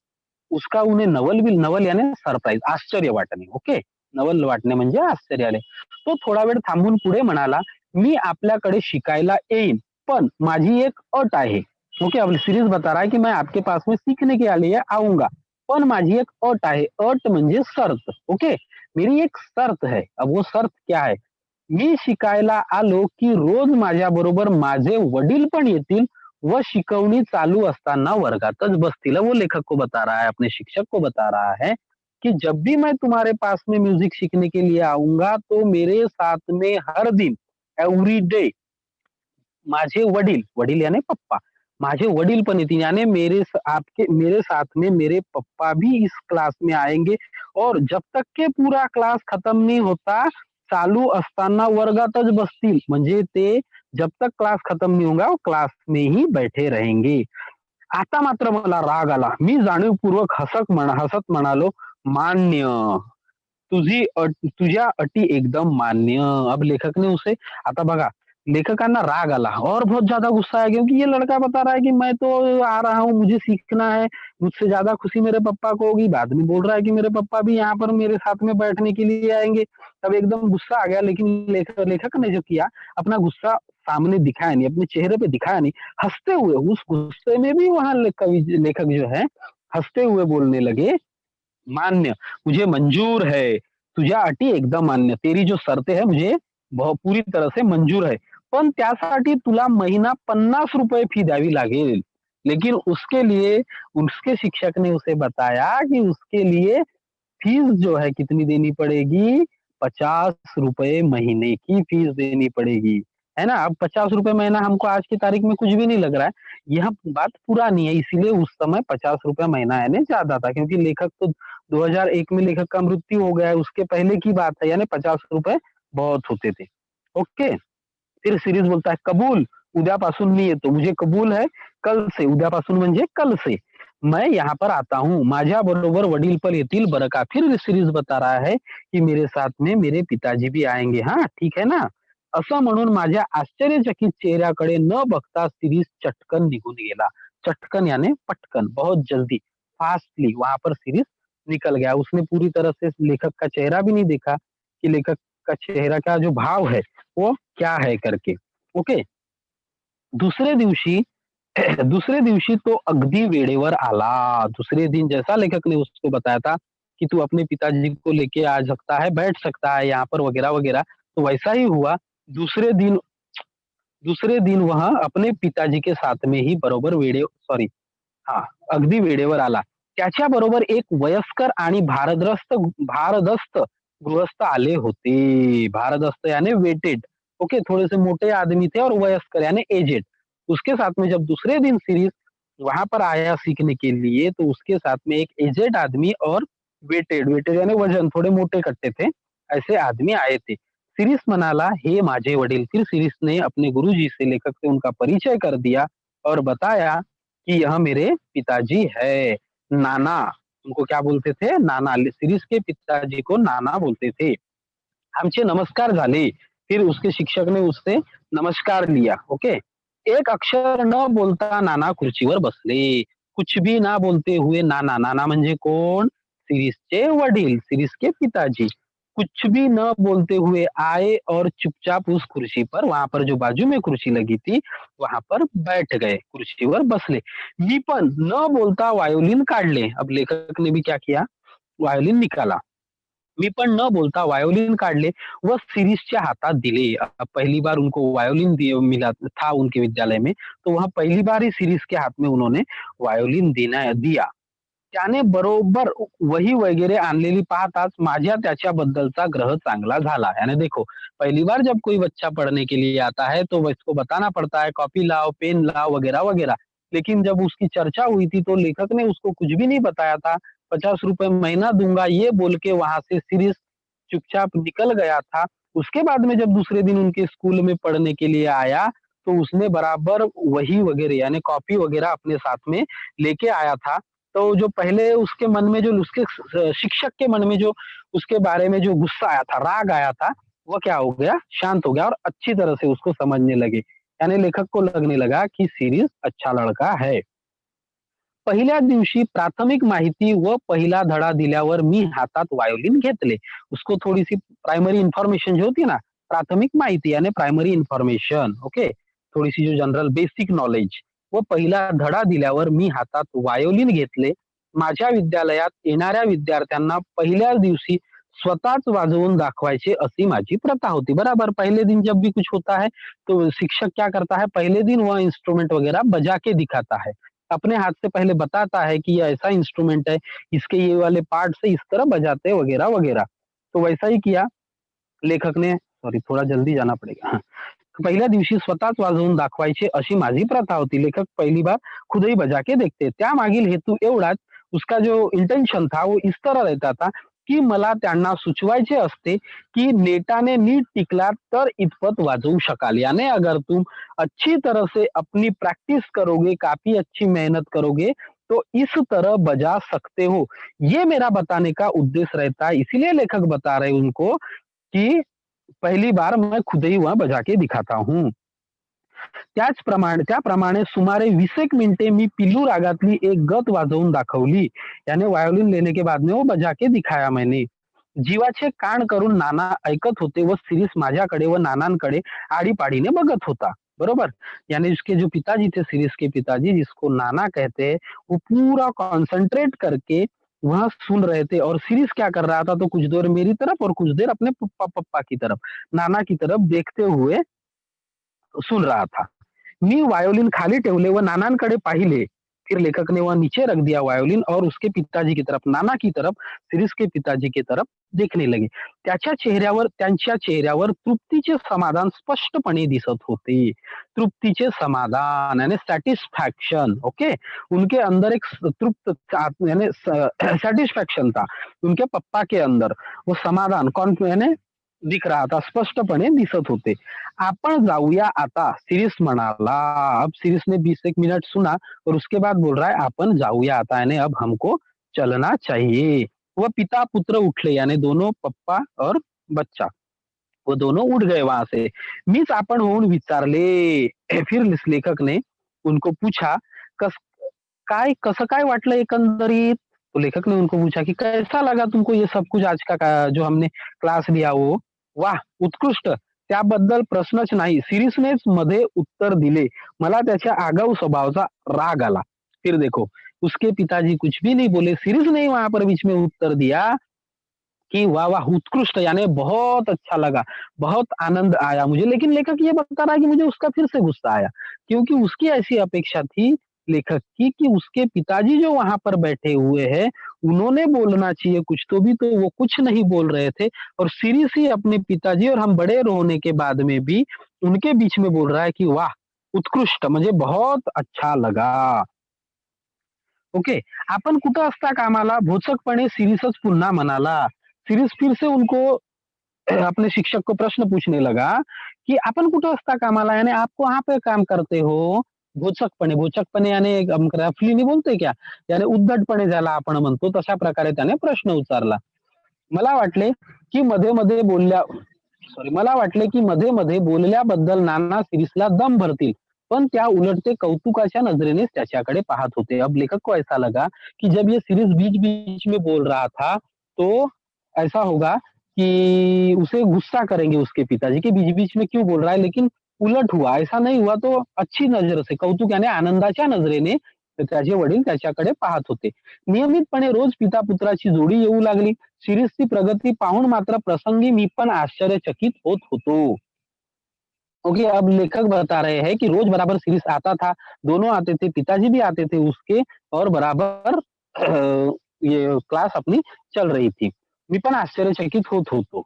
उसका उन्हें नवल यानी सरप्राईज, आश्चर्य वाटणे. ओके. नवल वाटणे म्हणजे आश्चर्य आले. तो थोडा वेळ थांबून पुढे म्हणाला, मी आपल्याकडे शिकायला येईन, पण माझी एक अट आहे. ओके. अब सीरीज बता रहा है कि मैं आपके पास में सीखने के लिए आऊंगा, पण माझी एक अट आहे. अट म्हणजे शर्त. ओके. मेरी एक शर्त है. अब वो शर्त क्या है? मी शिकायला आलो की रोज माझ्याबरोबर माझे वडील पण येतील व शिकवणी चालू असताना वर्गातच बसतील. वो लेखक को बता रहा है, अपने शिक्षक को बता रहा है कि जब भी मैं तुम्हारे पास में म्यूजिक सीखने के लिए आऊंगा तो मेरे साथ में हर दिन एवरी डे माझे वडील, वडील यानी पप्पा, माझे वडील पण येतील यानी मेरे साथ में मेरे पप्पा भी इस क्लास में आएंगे और जब तक के पूरा क्लास खत्म नहीं होता चालू असताना वर्गातच बसतील. म्हणजे ते जब तक क्लास खत्म नहीं होगा वो क्लास में ही बैठे रहेंगे. आता मात्र मला राग आला. मी जाणीवपूर्वक हसत म्हणालो, मान्य. तुझ्या अटी एकदम मान्य. अब लेखक ने उसे आता बघा लेखकांना राग आला और बहुत ज्यादा गुस्सा आया क्योंकि ये लड़का बता रहा है कि मैं तो आ रहा हूँ, मुझे सीखना है, मुझसे ज्यादा खुशी मेरे पापा को होगी। बाद में बोल रहा है कि मेरे पापा भी यहाँ पर मेरे साथ में बैठने के लिए आएंगे। तब एकदम गुस्सा आ गया, लेकिन लेखक ने जो किया, अपना गुस्सा सामने दिखाया नहीं, अपने चेहरे पे दिखाया नहीं, हंसते हुए उस गुस्से में भी वहां लेखक जो है हंसते हुए बोलने लगे, मान्य, मुझे मंजूर है, तुझ्या अटी एकदम मान्य, तेरी जो शर्तें है मुझे पूरी तरह से मंजूर है, पण त्यासाठी तुला महिना 50 रुपए फी द्यावी लागेल. लेकिन उसके लिए उसके शिक्षक ने उसे बताया कि उसके लिए फीस जो है कितनी देनी पड़ेगी, 50 रुपए महीने की फीस देनी पड़ेगी, है ना? अब 50 रुपए महीना हमको आज की तारीख में कुछ भी नहीं लग रहा है। यह बात पुरानी है, इसीलिए उस समय 50 रुपए महीना यानी ज्यादा था, क्योंकि लेखक तो 2001 में लेखक का मृत्यु हो गया है, उसके पहले की बात है, यानी 50 रुपए बहुत होते थे. ओके. फिर सिरीज बोलता है, कबूल, उद्यापासून मी येतो, मुझे कबूल है, कल से, उद्यापासून म्हणजे कल से. मैं यहाँ पर आता हूँ. माझ्याबरोबर वडील पण येतील बरं का. फिर सीरीज बता रहा है की मेरे साथ में मेरे पिताजी भी आएंगे. हां, ठीक है ना. असं म्हणून माझ्या आश्चर्यचकित चेहऱ्याकडे न बघता सीरीज चटकन निघून गेला. चटकन यानी पटकन, बहुत जल्दी, फास्टली वहां पर सीरीज निकल गया. उसने पूरी तरह से लेखक का चेहरा भी नहीं देखा कि लेखक का चेहरा का जो भाव है वो क्या है करके. ओके. दुसरे दिवशी दुसरे दिवशी तो अगदी वेळेवर आला. दूसरे दिन जैसा लेखक ने उसको बताया था कि तू अपने पिताजी को लेके आ सकता है, बैठ सकता है यहाँ पर वगैरह वगैरह, तो वैसा ही हुआ. दूसरे दिन दूसरे दिन वह अपने पिताजी के साथ में ही बरोबर वेळे सॉरी हां, अगदी वेळेवर आला. त्याच्याबरोबर एक वयस्कर आणि भारदस्त गृहस्थ आले होते. भारदस्त यानी वेटेड. ओके, थोड़े से मोटे आदमी थे और वयस्कर यानी एजेड. उसके साथ में जब दूसरे दिन सीरीज वहां पर आया सीखने के लिए, तो उसके साथ में एक एजेड आदमी और वेटेड वेटेड यानी वजन थोड़े मोटे कट्टे थे, ऐसे आदमी आए थे. सिरीस म्हणाला, हे माझे वडील. फिर सिरीस ने अपने गुरुजी से लेखक से उनका परिचय कर दिया और बताया कि यह मेरे पिताजी है, नाना. उनको क्या बोलते थे? नाना. सिरीस के पिताजी को नाना बोलते थे. आमचे नमस्कार झाले. फिर उसके शिक्षक ने उससे नमस्कार लिया. ओके. एक अक्षर न बोलता नाना खुर्चीवर बसले. कुछ भी ना बोलते हुए नाना. नाना म्हणजे कोण? सिरीसचे वडील, सिरीस के पिताजी. कुछ भी न बोलते हुए आए और चुपचाप उस कुर्सी पर, वहां पर जो बाजू में कुर्सी लगी थी, वहां पर बैठ गए, कुर्सीवर बसले. मी पण न बोलता वायोलिन काढले. अब लेखक ने भी क्या किया? वायोलिन निकाला. मी पण न बोलता वायोलिन काढले व सिरीसच्या हातात दिले. पहली बार उनको वायोलिन मिला था उनके विद्यालय में, तो वह पहली बार ही सिरीस के हाथ में उन्होंने वायोलिन देना दिया. त्याने बरोबर वही वगैरे आणलेली पाहताच माझ्या त्याच्याबद्दलचा ग्रह चांगला झाला. यानी देखो, पहली बार जब कोई बच्चा पढ़ने के लिए आता है तो इसको बताना पड़ता है कॉपी लाओ, पेन लाओ वगैरह वगैरह. लेकिन जब उसकी चर्चा हुई थी तो लेखक ने उसको कुछ भी नहीं बताया था. 50 रुपए महीना दूंगा ये बोल के वहां से सीरीज चुपचाप निकल गया था. उसके बाद में जब दूसरे दिन उनके स्कूल में पढ़ने के लिए आया, तो उसने बराबर वही वगैरह यानी कॉपी वगैरह अपने साथ में लेके आया था. तो जो पहले उसके मन में जो उसके शिक्षक के मन में जो उसके बारे में जो गुस्सा आया था, राग आया था, वो क्या हो गया? शांत हो गया और अच्छी तरह से उसको समझने लगे. यानी लेखक को लगने लगा कि सीरीज अच्छा लड़का है. पहिल्या दिवशी प्राथमिक माहिती व पहिला धडा दिल्यावर मी हातात वायोलिन घेतले. उसको थोडी-सी प्रायमरी इन्फॉर्मेशन जो होती ना, प्राथमिक माहिती यानी प्रायमरी इन्फॉर्मेशन, ओके. थोडीशी जो जनरल बेसिक नॉलेज व पहिला धडा दिल्यावर मी हातात वायोलिन घेतले. माझ्या विद्यालयात येणाऱ्या विद्यार्थ्यांना पहिल्याच दिवशी स्वतःच वाजवून दाखवायचे अशी माझी प्रथा होती. बराबर पहले दिन जब भी कुछ होता है, तो शिक्षक क्या करता है, पहले दिन वह इंस्ट्रूमेंट वगैरह बजा के दिखाता है. अपने हाथ से पहले बताता है कि ये ऐसा इंस्ट्रूमेंट है, इसके ये वाले पार्ट से इस तरह बजाते हैं वगैरह वगैरह. तो वैसा ही किया लेखक ने. सॉरी, थोड़ा जल्दी जाना पड़ेगा. हाँ. पहिल्या दिवशी स्वतःच वाजवून दाखवायचे अशी माझी प्रथा होती. लेखक पहली बार खुद ही बजा के देखते. त्यामागील हेतू एवढाच, उसका जो इंटेंशन था वो इस तरह रहता था की मला त्यांना सुचवायचे असते की नेटाने नीट टिकला तर इतपत वाजवू शकाल. यानी अगर तुम अच्छी तरह से अपनी प्रैक्टिस करोगे, काफी अच्छी मेहनत करोगे, तो इस तरह बजा सकते हो. ये मेरा बताने का उद्देश्य रहता है. इसीलिए लेखक बता रहे हैं उनको कि पहली बार मैं खुद ही वहाँ बजा के दिखाता हूँ. त्याप्रमाणे सुमारे 20 एक मिनिटे मी पिल्लू रागातली एक गत वाजवून दाखवली. यानी वायोलिन लेने के बाद में वो बजा के दिखाया मैंने. जीवाचे कान करून नाना ऐकत होते व सिरीस माझ्याकडे व नानांकडे आडीपाडीने बघत होता. बरोबर. यानी उसके जो पिताजी थे, सिरीस के पिताजी जिसको नाना कहते हैं, वो पूरा कॉन्सेंट्रेट करके वहां सुन रहे थे. और सिरीस क्या कर रहा था, तो कुछ देर मेरी तरफ और कुछ देर अपने पप्पा पप्पा की तरफ, नाना की तरफ देखते हुए सुन रहा था. मी वायोलिन खाली ठेवले व नानांकडे पाहिले. फिर लेखक ने वह नीचे रख दिया वायोलिन और उसके पिताजी की तरफ, नाना की तरफ, सिरीस के पिताजी की तरफ देखने लगे. त्यांच्या चेहऱ्यावर तृप्तीचे समाधान स्पष्टपणे दिसत होते. तृप्तीचे समाधान यानी सैटिस्फैक्शन. ओके. उनके अंदर एक तृप्त यानी सैटिस्फैक्शन था. उनके पप्पा के अंदर वो समाधान कौन यानी दिख रहा था, स्पष्टपणे दिसत होते. आपण जाऊया आता, सिरीस म्हणाला. अब सिरीस ने 20 एक मिनट सुना और उसके बाद बोल रहा है आपण जाऊया आता, यानी अब हमको चलना चाहिए. वह पिता पुत्र उठले, यानी दोनों पप्पा और बच्चा, वो दोनों उठ गए वहां से. मीच आपण होऊन विचारले. फिर लेखक ने उनको पूछा, कस काय कसं काय वाटलं एकंदरीत? तो लेखक ने उनको पूछा कि कैसा लगा तुमको ये सब कुछ आज का जो हमने क्लास लिया वो? वाह! उत्कृष्ट. त्याबद्दल प्रश्नच नाही. सिरीसनेच मध्ये उत्तर दिले. मला त्याच्या आगाऊ स्वभावाचा राग आला. फिर देखो, उसके पिताजी कुछ भी नहीं बोले. सिरीस ने वहां पर बीच में उत्तर दिया कि वाह वाह उत्कृष्ट, यानी बहुत अच्छा लगा, बहुत आनंद आया मुझे. लेकिन लेखक ये बता रहा है कि मुझे उसका फिर से गुस्सा आया, क्योंकि उसकी ऐसी अपेक्षा थी लेखक की कि उसके पिताजी जो वहां पर बैठे हुए हैं, उन्होंने बोलना चाहिए कुछ तो वो कुछ नहीं बोल रहे थे. और सीरीज ही अपने पिताजी और हम बड़े होने के बाद में भी उनके बीच में बोल रहा है कि वाह उत्कृष्ट, मुझे बहुत अच्छा लगा. ओके. आपण कुठं असता कामाला, भोचकपणे सिरीसच पुन्हा म्हणाला. सिरीस फिर से उनको अपने शिक्षक को प्रश्न पूछने लगा कि आपण कुठं असता कामाला, यानी आप कहाँ पे काम करते हो? भोचकपणे, भोचकपणे यानी रफली नाही बोलतोय क्या? यानी उद्धटपणे ज्याला आपण म्हणतो तशा प्रकारे त्याने प्रश्न विचारला. मला वाटले की मध्ये-मध्ये बोलल्या मला वाटले की मध्ये-मध्ये बोलल्याबद्दल नाना सिरीसला दम भरतील. पण त्या उलट ते कौतुकाच्या नजरेने त्याच्याकडे पाहत होते. अब लेखक को ऐसा लगा कि जब ये सीरीज बीच-बीच में बोल रहा था, तो ऐसा होगा कि उसे गुस्सा करेंगे उसके पिताजी कि बीच-बीच में क्यों बोल रहा है, लेकिन उलट हुआ. ऐसा नहीं हुआ, तो अच्छी नजर से कौतुक यानी आनंदाच्या नजरेने त्याचे वडील त्याच्याकडे पाहत होते. नियमितपणे रोज पिता-पुत्राची जोडी येऊ लागली. सीरीजची प्रगती पाहून मात्र प्रसंगी मी पण आश्चर्यचकित होत होतो. ओके, अब लेखक बता रहे हैं कि रोज बराबर सीरीज आता था, दोनों आते थे, पिताजी भी आते थे उसके और बराबर ये क्लास अपनी चल रही थी. मी पण आश्चर्यचकित होत होतो.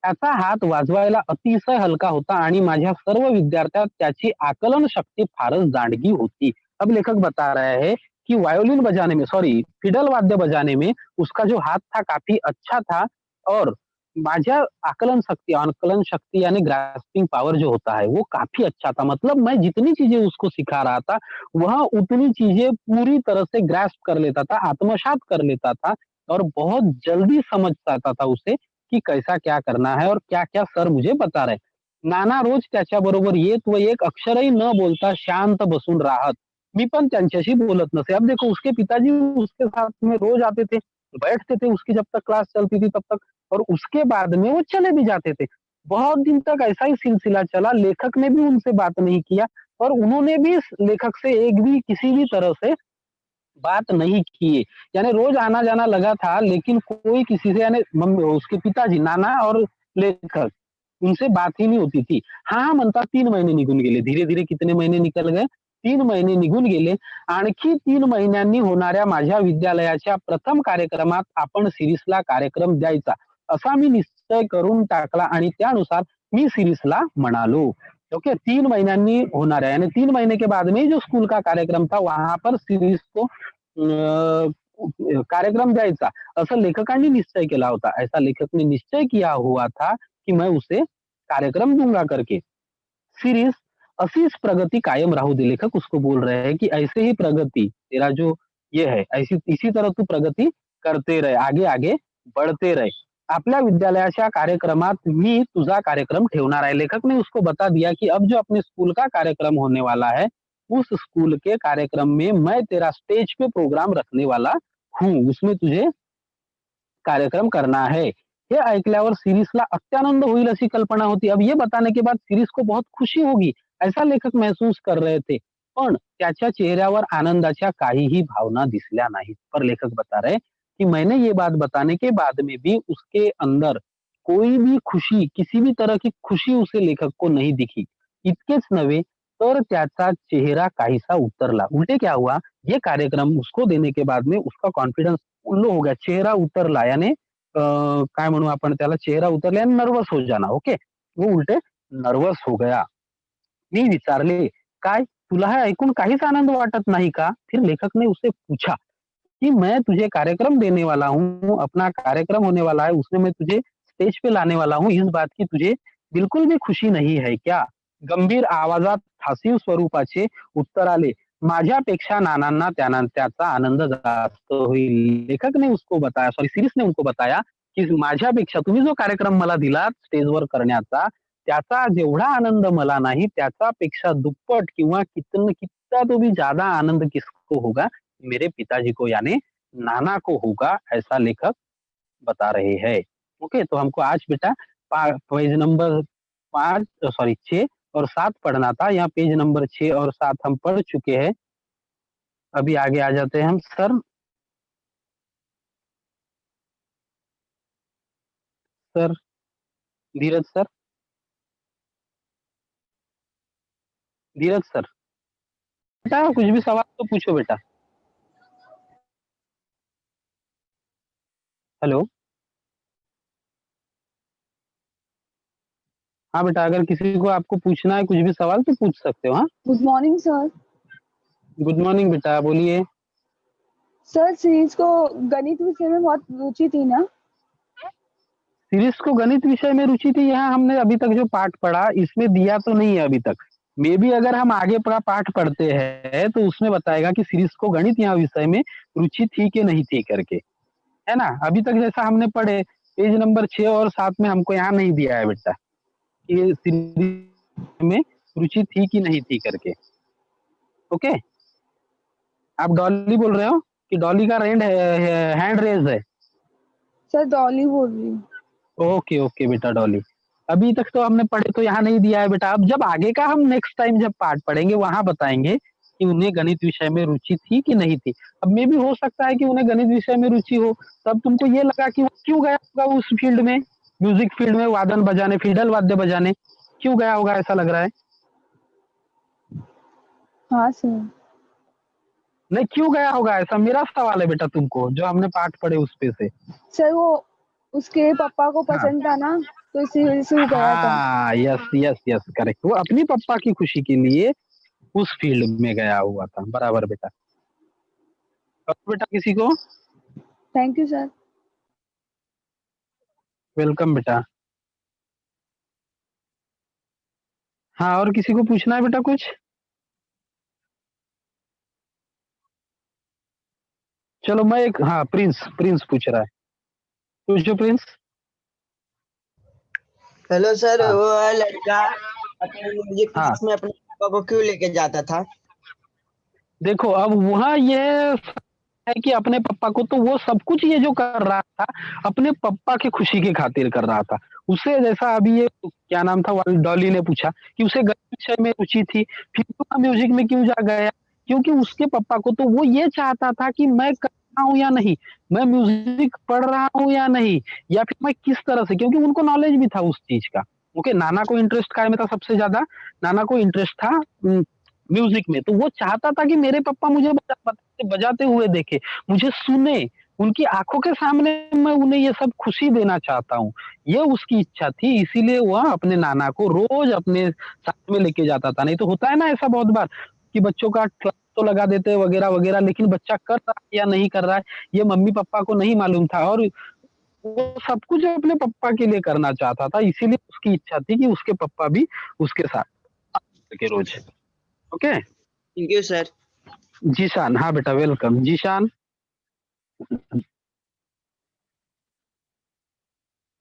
त्याचा हात वाजवायला अतिशय हलका होता आणि माझ्या सर्व विद्यार्थ्यात त्याची आकलन शक्ती फारच दांडगी होती. अब लेखक बता रहे हैं कि वायोलिन बजाने में, सॉरी, फिडल वाद्य बजाने में उसका जो हाथ था काफी अच्छा था. और माझ्या आकलन शक्ति यानी ग्रास्पिंग पावर जो होता है वो काफी अच्छा था. मतलब मैं जितनी चीजें उसको सिखा रहा था, वह उतनी चीजें पूरी तरह से ग्रास्प कर लेता था, आत्मसात कर लेता था और बहुत जल्दी समझ पाता था उसे की कैसा क्या करना है और क्या-क्या सर मुझे बता रहे. नाना रोज त्याच्याबरोबर येत व एक अक्षरही न बोलता शांत बसून राहत. मी पण त्यांच्याशी बोलत नसे. अब देखो उसके पिताजी उसके साथ में रोज आते थे, बैठते थे उसकी जब तक क्लास चलती थी तब तक, और उसके बाद में वो चले भी जाते थे. बहुत दिन तक ऐसा ही सिलसिला चला, लेखक ने भी उनसे बात नहीं किया और उन्होंने भी इस लेखक से एक भी किसी भी तरह से बात नहीं की. यानी रोज आना-जाना लगा था, लेकिन कोई किसी से यानी उसके पिताजी, नाना और लेखक, उनसे बात ही नहीं होती थी. हां, म्हणतात 3 महिने निघून गेले. धीरे-धीरे कितने महीने निकल गए? 3 महिने निघून गेले. आणखी 3 महिन्यांनी होणाऱ्या माझ्या विद्यालयाच्या प्रथम कार्यक्रमात आपण सीरीजला कार्यक्रम द्यायचा, असा मी निश्चय करून टाकला आणि त्यानुसार मी सीरीजला म्हणालो. ओके, 3 महीन्यांनी होणाऱ्या यानी 3 महीने के बाद में जो स्कूल का कार्यक्रम था वहां पर सीरीज को कार्यक्रम द्यायचा असं लेखकांनी निश्चय केला होता. ऐसा लेखक ने निश्चय किया हुआ था कि मैं उसे कार्यक्रम दूंगा करके. सीरीज असीच प्रगति कायम राहू दे. लेखक उसको बोल रहे हैं कि ऐसे ही प्रगति तेरा जो ये है, ऐसी इसी तरह तू प्रगति करते रहे, आगे आगे बढ़ते रहे. आपल्या विद्यालयाच्या कार्यक्रमात मी तुझा कार्यक्रम ठेवणार आहे. लेखक ने उसको बता दिया कि अब जो अपने स्कूल का कार्यक्रम होने वाला है, उस स्कूल के कार्यक्रम में मैं तेरा स्टेज पे प्रोग्राम रखने वाला हूँ. उसमें तुझे कार्यक्रम करना है. हे ऐकल्यावर सीरीजला अत्यानंद होईल अशी कल्पना होती. अब ये बताने के बाद सीरीज को बहुत खुशी होगी, ऐसा लेखक महसूस कर रहे थे. पण त्याच्या चेहऱ्यावर आनंदाच्या काहीही भावना दिसल्या नाहीत. पर लेखक बता रहे कि मैंने ये बात बताने के बाद में भी उसके अंदर कोई भी खुशी, किसी भी तरह की खुशी उसे लेखक को नहीं दिखी. इतकेच नव्हे तर त्याचा चेहरा काहीसा उतरला. उलटे क्या हुआ, ये कार्यक्रम उसको देने के बाद में उसका कॉन्फिडेंस लो हो गया, चेहरा उतरला. यानी काय म्हणू आपण त्याला, चेहरा उतरला आणि नर्वस हो जाना. ओके, वो उलटे नर्वस हो गया. मी विचारले, काय तुला हे ऐकून काहीच आनंद वाटत नाही का? फिर लेखक ने उससे पूछा कि मैं तुझे कार्यक्रम देने वाला हूँ, अपना कार्यक्रम होने वाला है, उसमें मैं तुझे स्टेज पे लाने वाला हूँ इस बात की तुझे बिलकुल भी खुशी नाही है क्या? गंभीर आवाजात हसीव स्वरूपाचे उत्तर आले. माझ्यापेक्षा नानांना त्याचा आनंद जास्त होईल. लेखक ने उसको बताया, सॉरी सीरीज ने उनको बताया की माझ्यापेक्षा तुम्ही जो कार्यक्रम मला दिलात स्टेजवर करण्याचा, त्याचा जेवढा आनंद मला नाही त्याच्यापेक्षा दुप्पट किंवा कितना तो भी ज्यादा आनंद किसको होगा? मेरे पिताजी को यानी नाना को होगा, ऐसा लेखक बता रहे हैं. ओके, तो हमको आज बेटा पेज नंबर 5 सॉरी 6 और 7 पढ़ना था. यहाँ पेज नंबर 6 और 7 हम पढ़ चुके हैं. अभी आगे आ जाते हैं हम sir. Sir, Dheeraj sir. Dheeraj sir, बेटा कुछ भी सवाल तो पूछो बेटा. हेलो. हाँ बेटा, अगर किसी को आपको पूछना है कुछ भी सवाल तो पूछ सकते हो. हाँ, good morning sir. Good morning बेटा, बोलिए. सर सीरीज को गणित विषय में बहुत रुचि थी ना? सीरीज को गणित विषय में रुचि थी. यहाँ हमने अभी तक जो पाठ पढ़ा इसमें दिया तो नहीं है अभी तक. मे बी अगर हम आगे पाठ पढ़ते हैं तो उसमें बताएगा कि सीरीज को गणित यहाँ विषय में रुचि थी कि नहीं थी करके, है ना. अभी तक जैसा हमने पढ़े पेज नंबर 6 और 7 में हमको यहाँ नहीं दिया है बेटा कि सीरीज में रुचि थी कि नहीं थी करके. ओके, आप डॉली बोल रहे हो कि डॉली का हैंड रेज है? सर डॉली बोल रही हूँ. ओके ओके बेटा डॉली, अभी तक तो हमने पढ़े तो यहाँ नहीं दिया है बेटा. अब जब आगे का हम नेक्स्ट टाइम जब पाठ पढ़ेंगे वहां बताएंगे कि उन्हें गणित विषय में रुचि थी कि नहीं थी. अब मे भी हो सकता है कि उन्हें गणित विषय में रुचि हो, तब तुमको ये लगा कि वो क्यों गया होगा उस फील्ड में, म्यूजिक फील्ड में, वादन बजाने, फिडल वाद्य बजाने क्यों गया होगा, ऐसा लग रहा है. हाँ सर. नहीं, क्यों गया होगा ऐसा मेरा सवाल है बेटा तुमको, जो हमने पाठ पढ़े उस पे से. सर वो उसके पापा को हाँ पसंद था ना, तो इसी वजह से वो गया था. हाँ, यस यस यस करेक्ट. वो अपनी पप्पा की खुशी के लिए उस फील्ड में गया हुआ था. बराबर बेटा. और बेटा किसी को? Thank you sir. वेलकम बेटा. हाँ, और किसी को पूछना है बेटा कुछ? चलो मैं एक, हाँ प्रिंस प्रिंस पूछ रहा है. पूछो प्रिंस. हेलो सर, हाँ वो लड़का अपने म्यूजिक हाँ, क्लास में अपने पापा को क्यों लेके जाता था? देखो अब वहाँ ये है कि अपने पापा को, तो वो सब कुछ ये जो कर रहा था अपने पापा की खुशी की खातिर कर रहा था. उसे जैसा अभी ये क्या नाम था डॉली ने पूछा कि उसे गणित विषय में रुचि थी, फिर वो म्यूजिक में क्यों जा गया, क्योंकि उसके पापा को तो वो ये चाहता था कि मैं कर रहा हूँ या नहीं, मैं म्यूजिक पढ़ रहा हूँ या नहीं, या फिर मैं किस तरह से, क्योंकि उनको नॉलेज भी था उस चीज का. ओके, नाना को इंटरेस्ट काय में था सबसे ज्यादा, नाना को इंटरेस्ट था म्यूजिक में. तो वो चाहता था कि मेरे पापा मुझे बजाते हुए देखे, मुझे सुने, उनकी आंखों के सामने मैं उन्हें ये सब खुशी देना चाहता हूँ. ये उसकी इच्छा थी, इसीलिए वह अपने नाना को रोज अपने साथ में लेके जाता था. नहीं तो होता है ना ऐसा बहुत बार कि बच्चों का क्लास तो लगा देते हैं वगैरह वगैरह, लेकिन बच्चा कर रहा है या नहीं कर रहा है ये मम्मी पापा को नहीं मालूम था, और वो सब कुछ अपने पापा के लिए करना चाहता था. इसीलिए उसकी इच्छा थी कि उसके पापा भी उसके साथ के रोज. Okay. Thank you sir. Zeeshan, हाँ बेटा वेलकम. जीशान,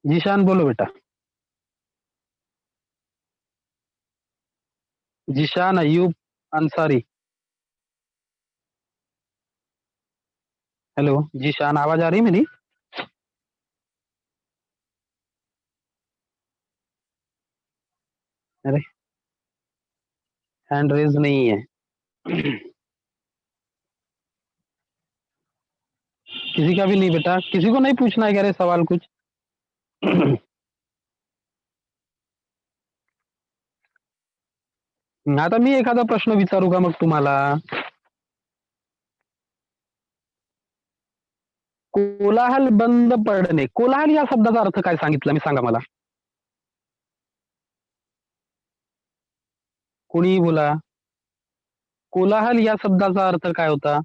जीशान बोलो बेटा. जीशान अयूब अंसारी. हेलो जीशान, आवाज आ रही है मेरी? अरे हैंड रेज नहीं है. किसी का भी नहीं बेटा, किसी को नहीं पूछना है क्या रे सवाल कुछ? आता मी एखादा प्रश्न विचारू का मग तुम्हाला? कोलाहल बंद पडणे, कोलाहल या शब्दाचा अर्थ काय सांगितला मी, सांगा मला. कोणीही बोला. कोलाहल या शब्दाचा अर्थ काय होता?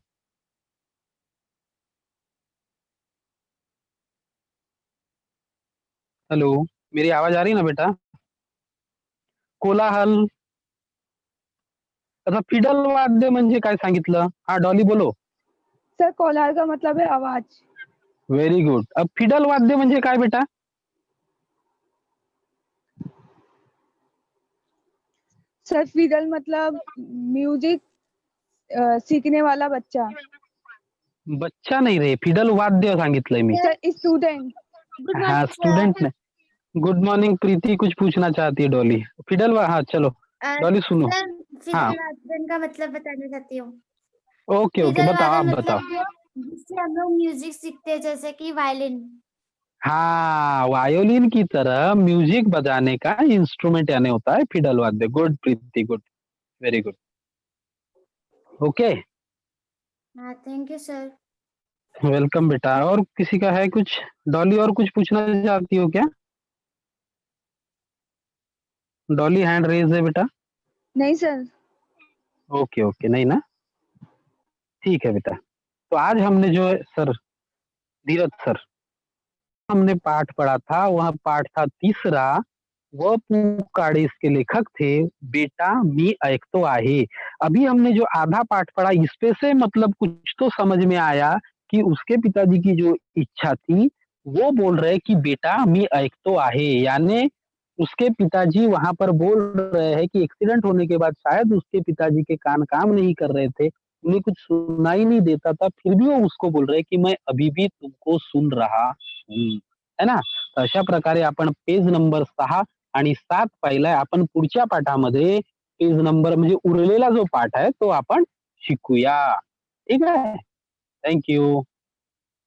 हेलो, मेरी आवाज आ रही ना बेटा? कोलाहल. आता फिडल वाद्य म्हणजे काय सांगितलं? हा डॉली बोलो. सर कोलाहल का मतलब है आवाज। Very good. अब फिडल वाद्य म्हणजे काय बेटा? सर फिडल मतलब म्यूजिक सीखने वाला बच्चा। बच्चा नाही रे, फिडल वाद्य सांगितलंय मी. Sir student. गुड हाँ मॉर्निंग स्टूडेंट ने. गुड मॉर्निंग प्रीति, कुछ पूछना चाहती है डॉली. हाँ चलो डॉली सुनो. सर हाँ फिडल वादन का मतलब बताना चाहती हूँ। ओके ओके फिडल बताओ, आप वादन बताओ. मतलब जिससे हम लोग म्यूजिक सीखते हैं, जैसे कि वायलिन। हाँ वायोलिन की तरह म्यूजिक बजाने का इंस्ट्रूमेंट यानी होता है फिडल वाद्य. गुड प्रीति, गुड, वेरी गुड. ओके, हाँ थैंक यू सर। वेलकम बेटा. और किसी का है कुछ? डॉली और कुछ पूछना चाहती हो क्या? डॉली हैंड रेज है बेटा. नहीं सर। ओके ओके, नहीं ना, ठीक है बेटा. तो आज हमने जो है सर, धीरज सर, हमने पाठ पढ़ा था, वह पाठ था तीसरा. वह पुकाड़े इसके लेखक थे बेटा मी ऐकतो आहे. अभी हमने जो आधा पाठ पढ़ा, इसपे से मतलब कुछ तो समझ में आया कि उसके पिताजी की जो इच्छा थी, वो बोल रहे कि बेटा मी ऐकतो आहे, यानी उसके पिताजी वहां पर बोल रहे हैं कि एक्सीडेंट होने के बाद शायद उसके पिताजी के कान काम नहीं कर रहे थे, उन्हें कुछ सुनाई नहीं देता था, फिर भी वो उसको बोल रहे कि मैं अभी भी तुमको सुन रहा हूँ, है ना. तर अशा प्रकारे आपण पेज नंबर 6 आणि 7 पाहिलाय. आपण पुढच्या पाठामध्ये पेज नंबर म्हणजे उरलेला जो पाठ आहे तो आपण शिकूया. ठीक आहे. Thank you.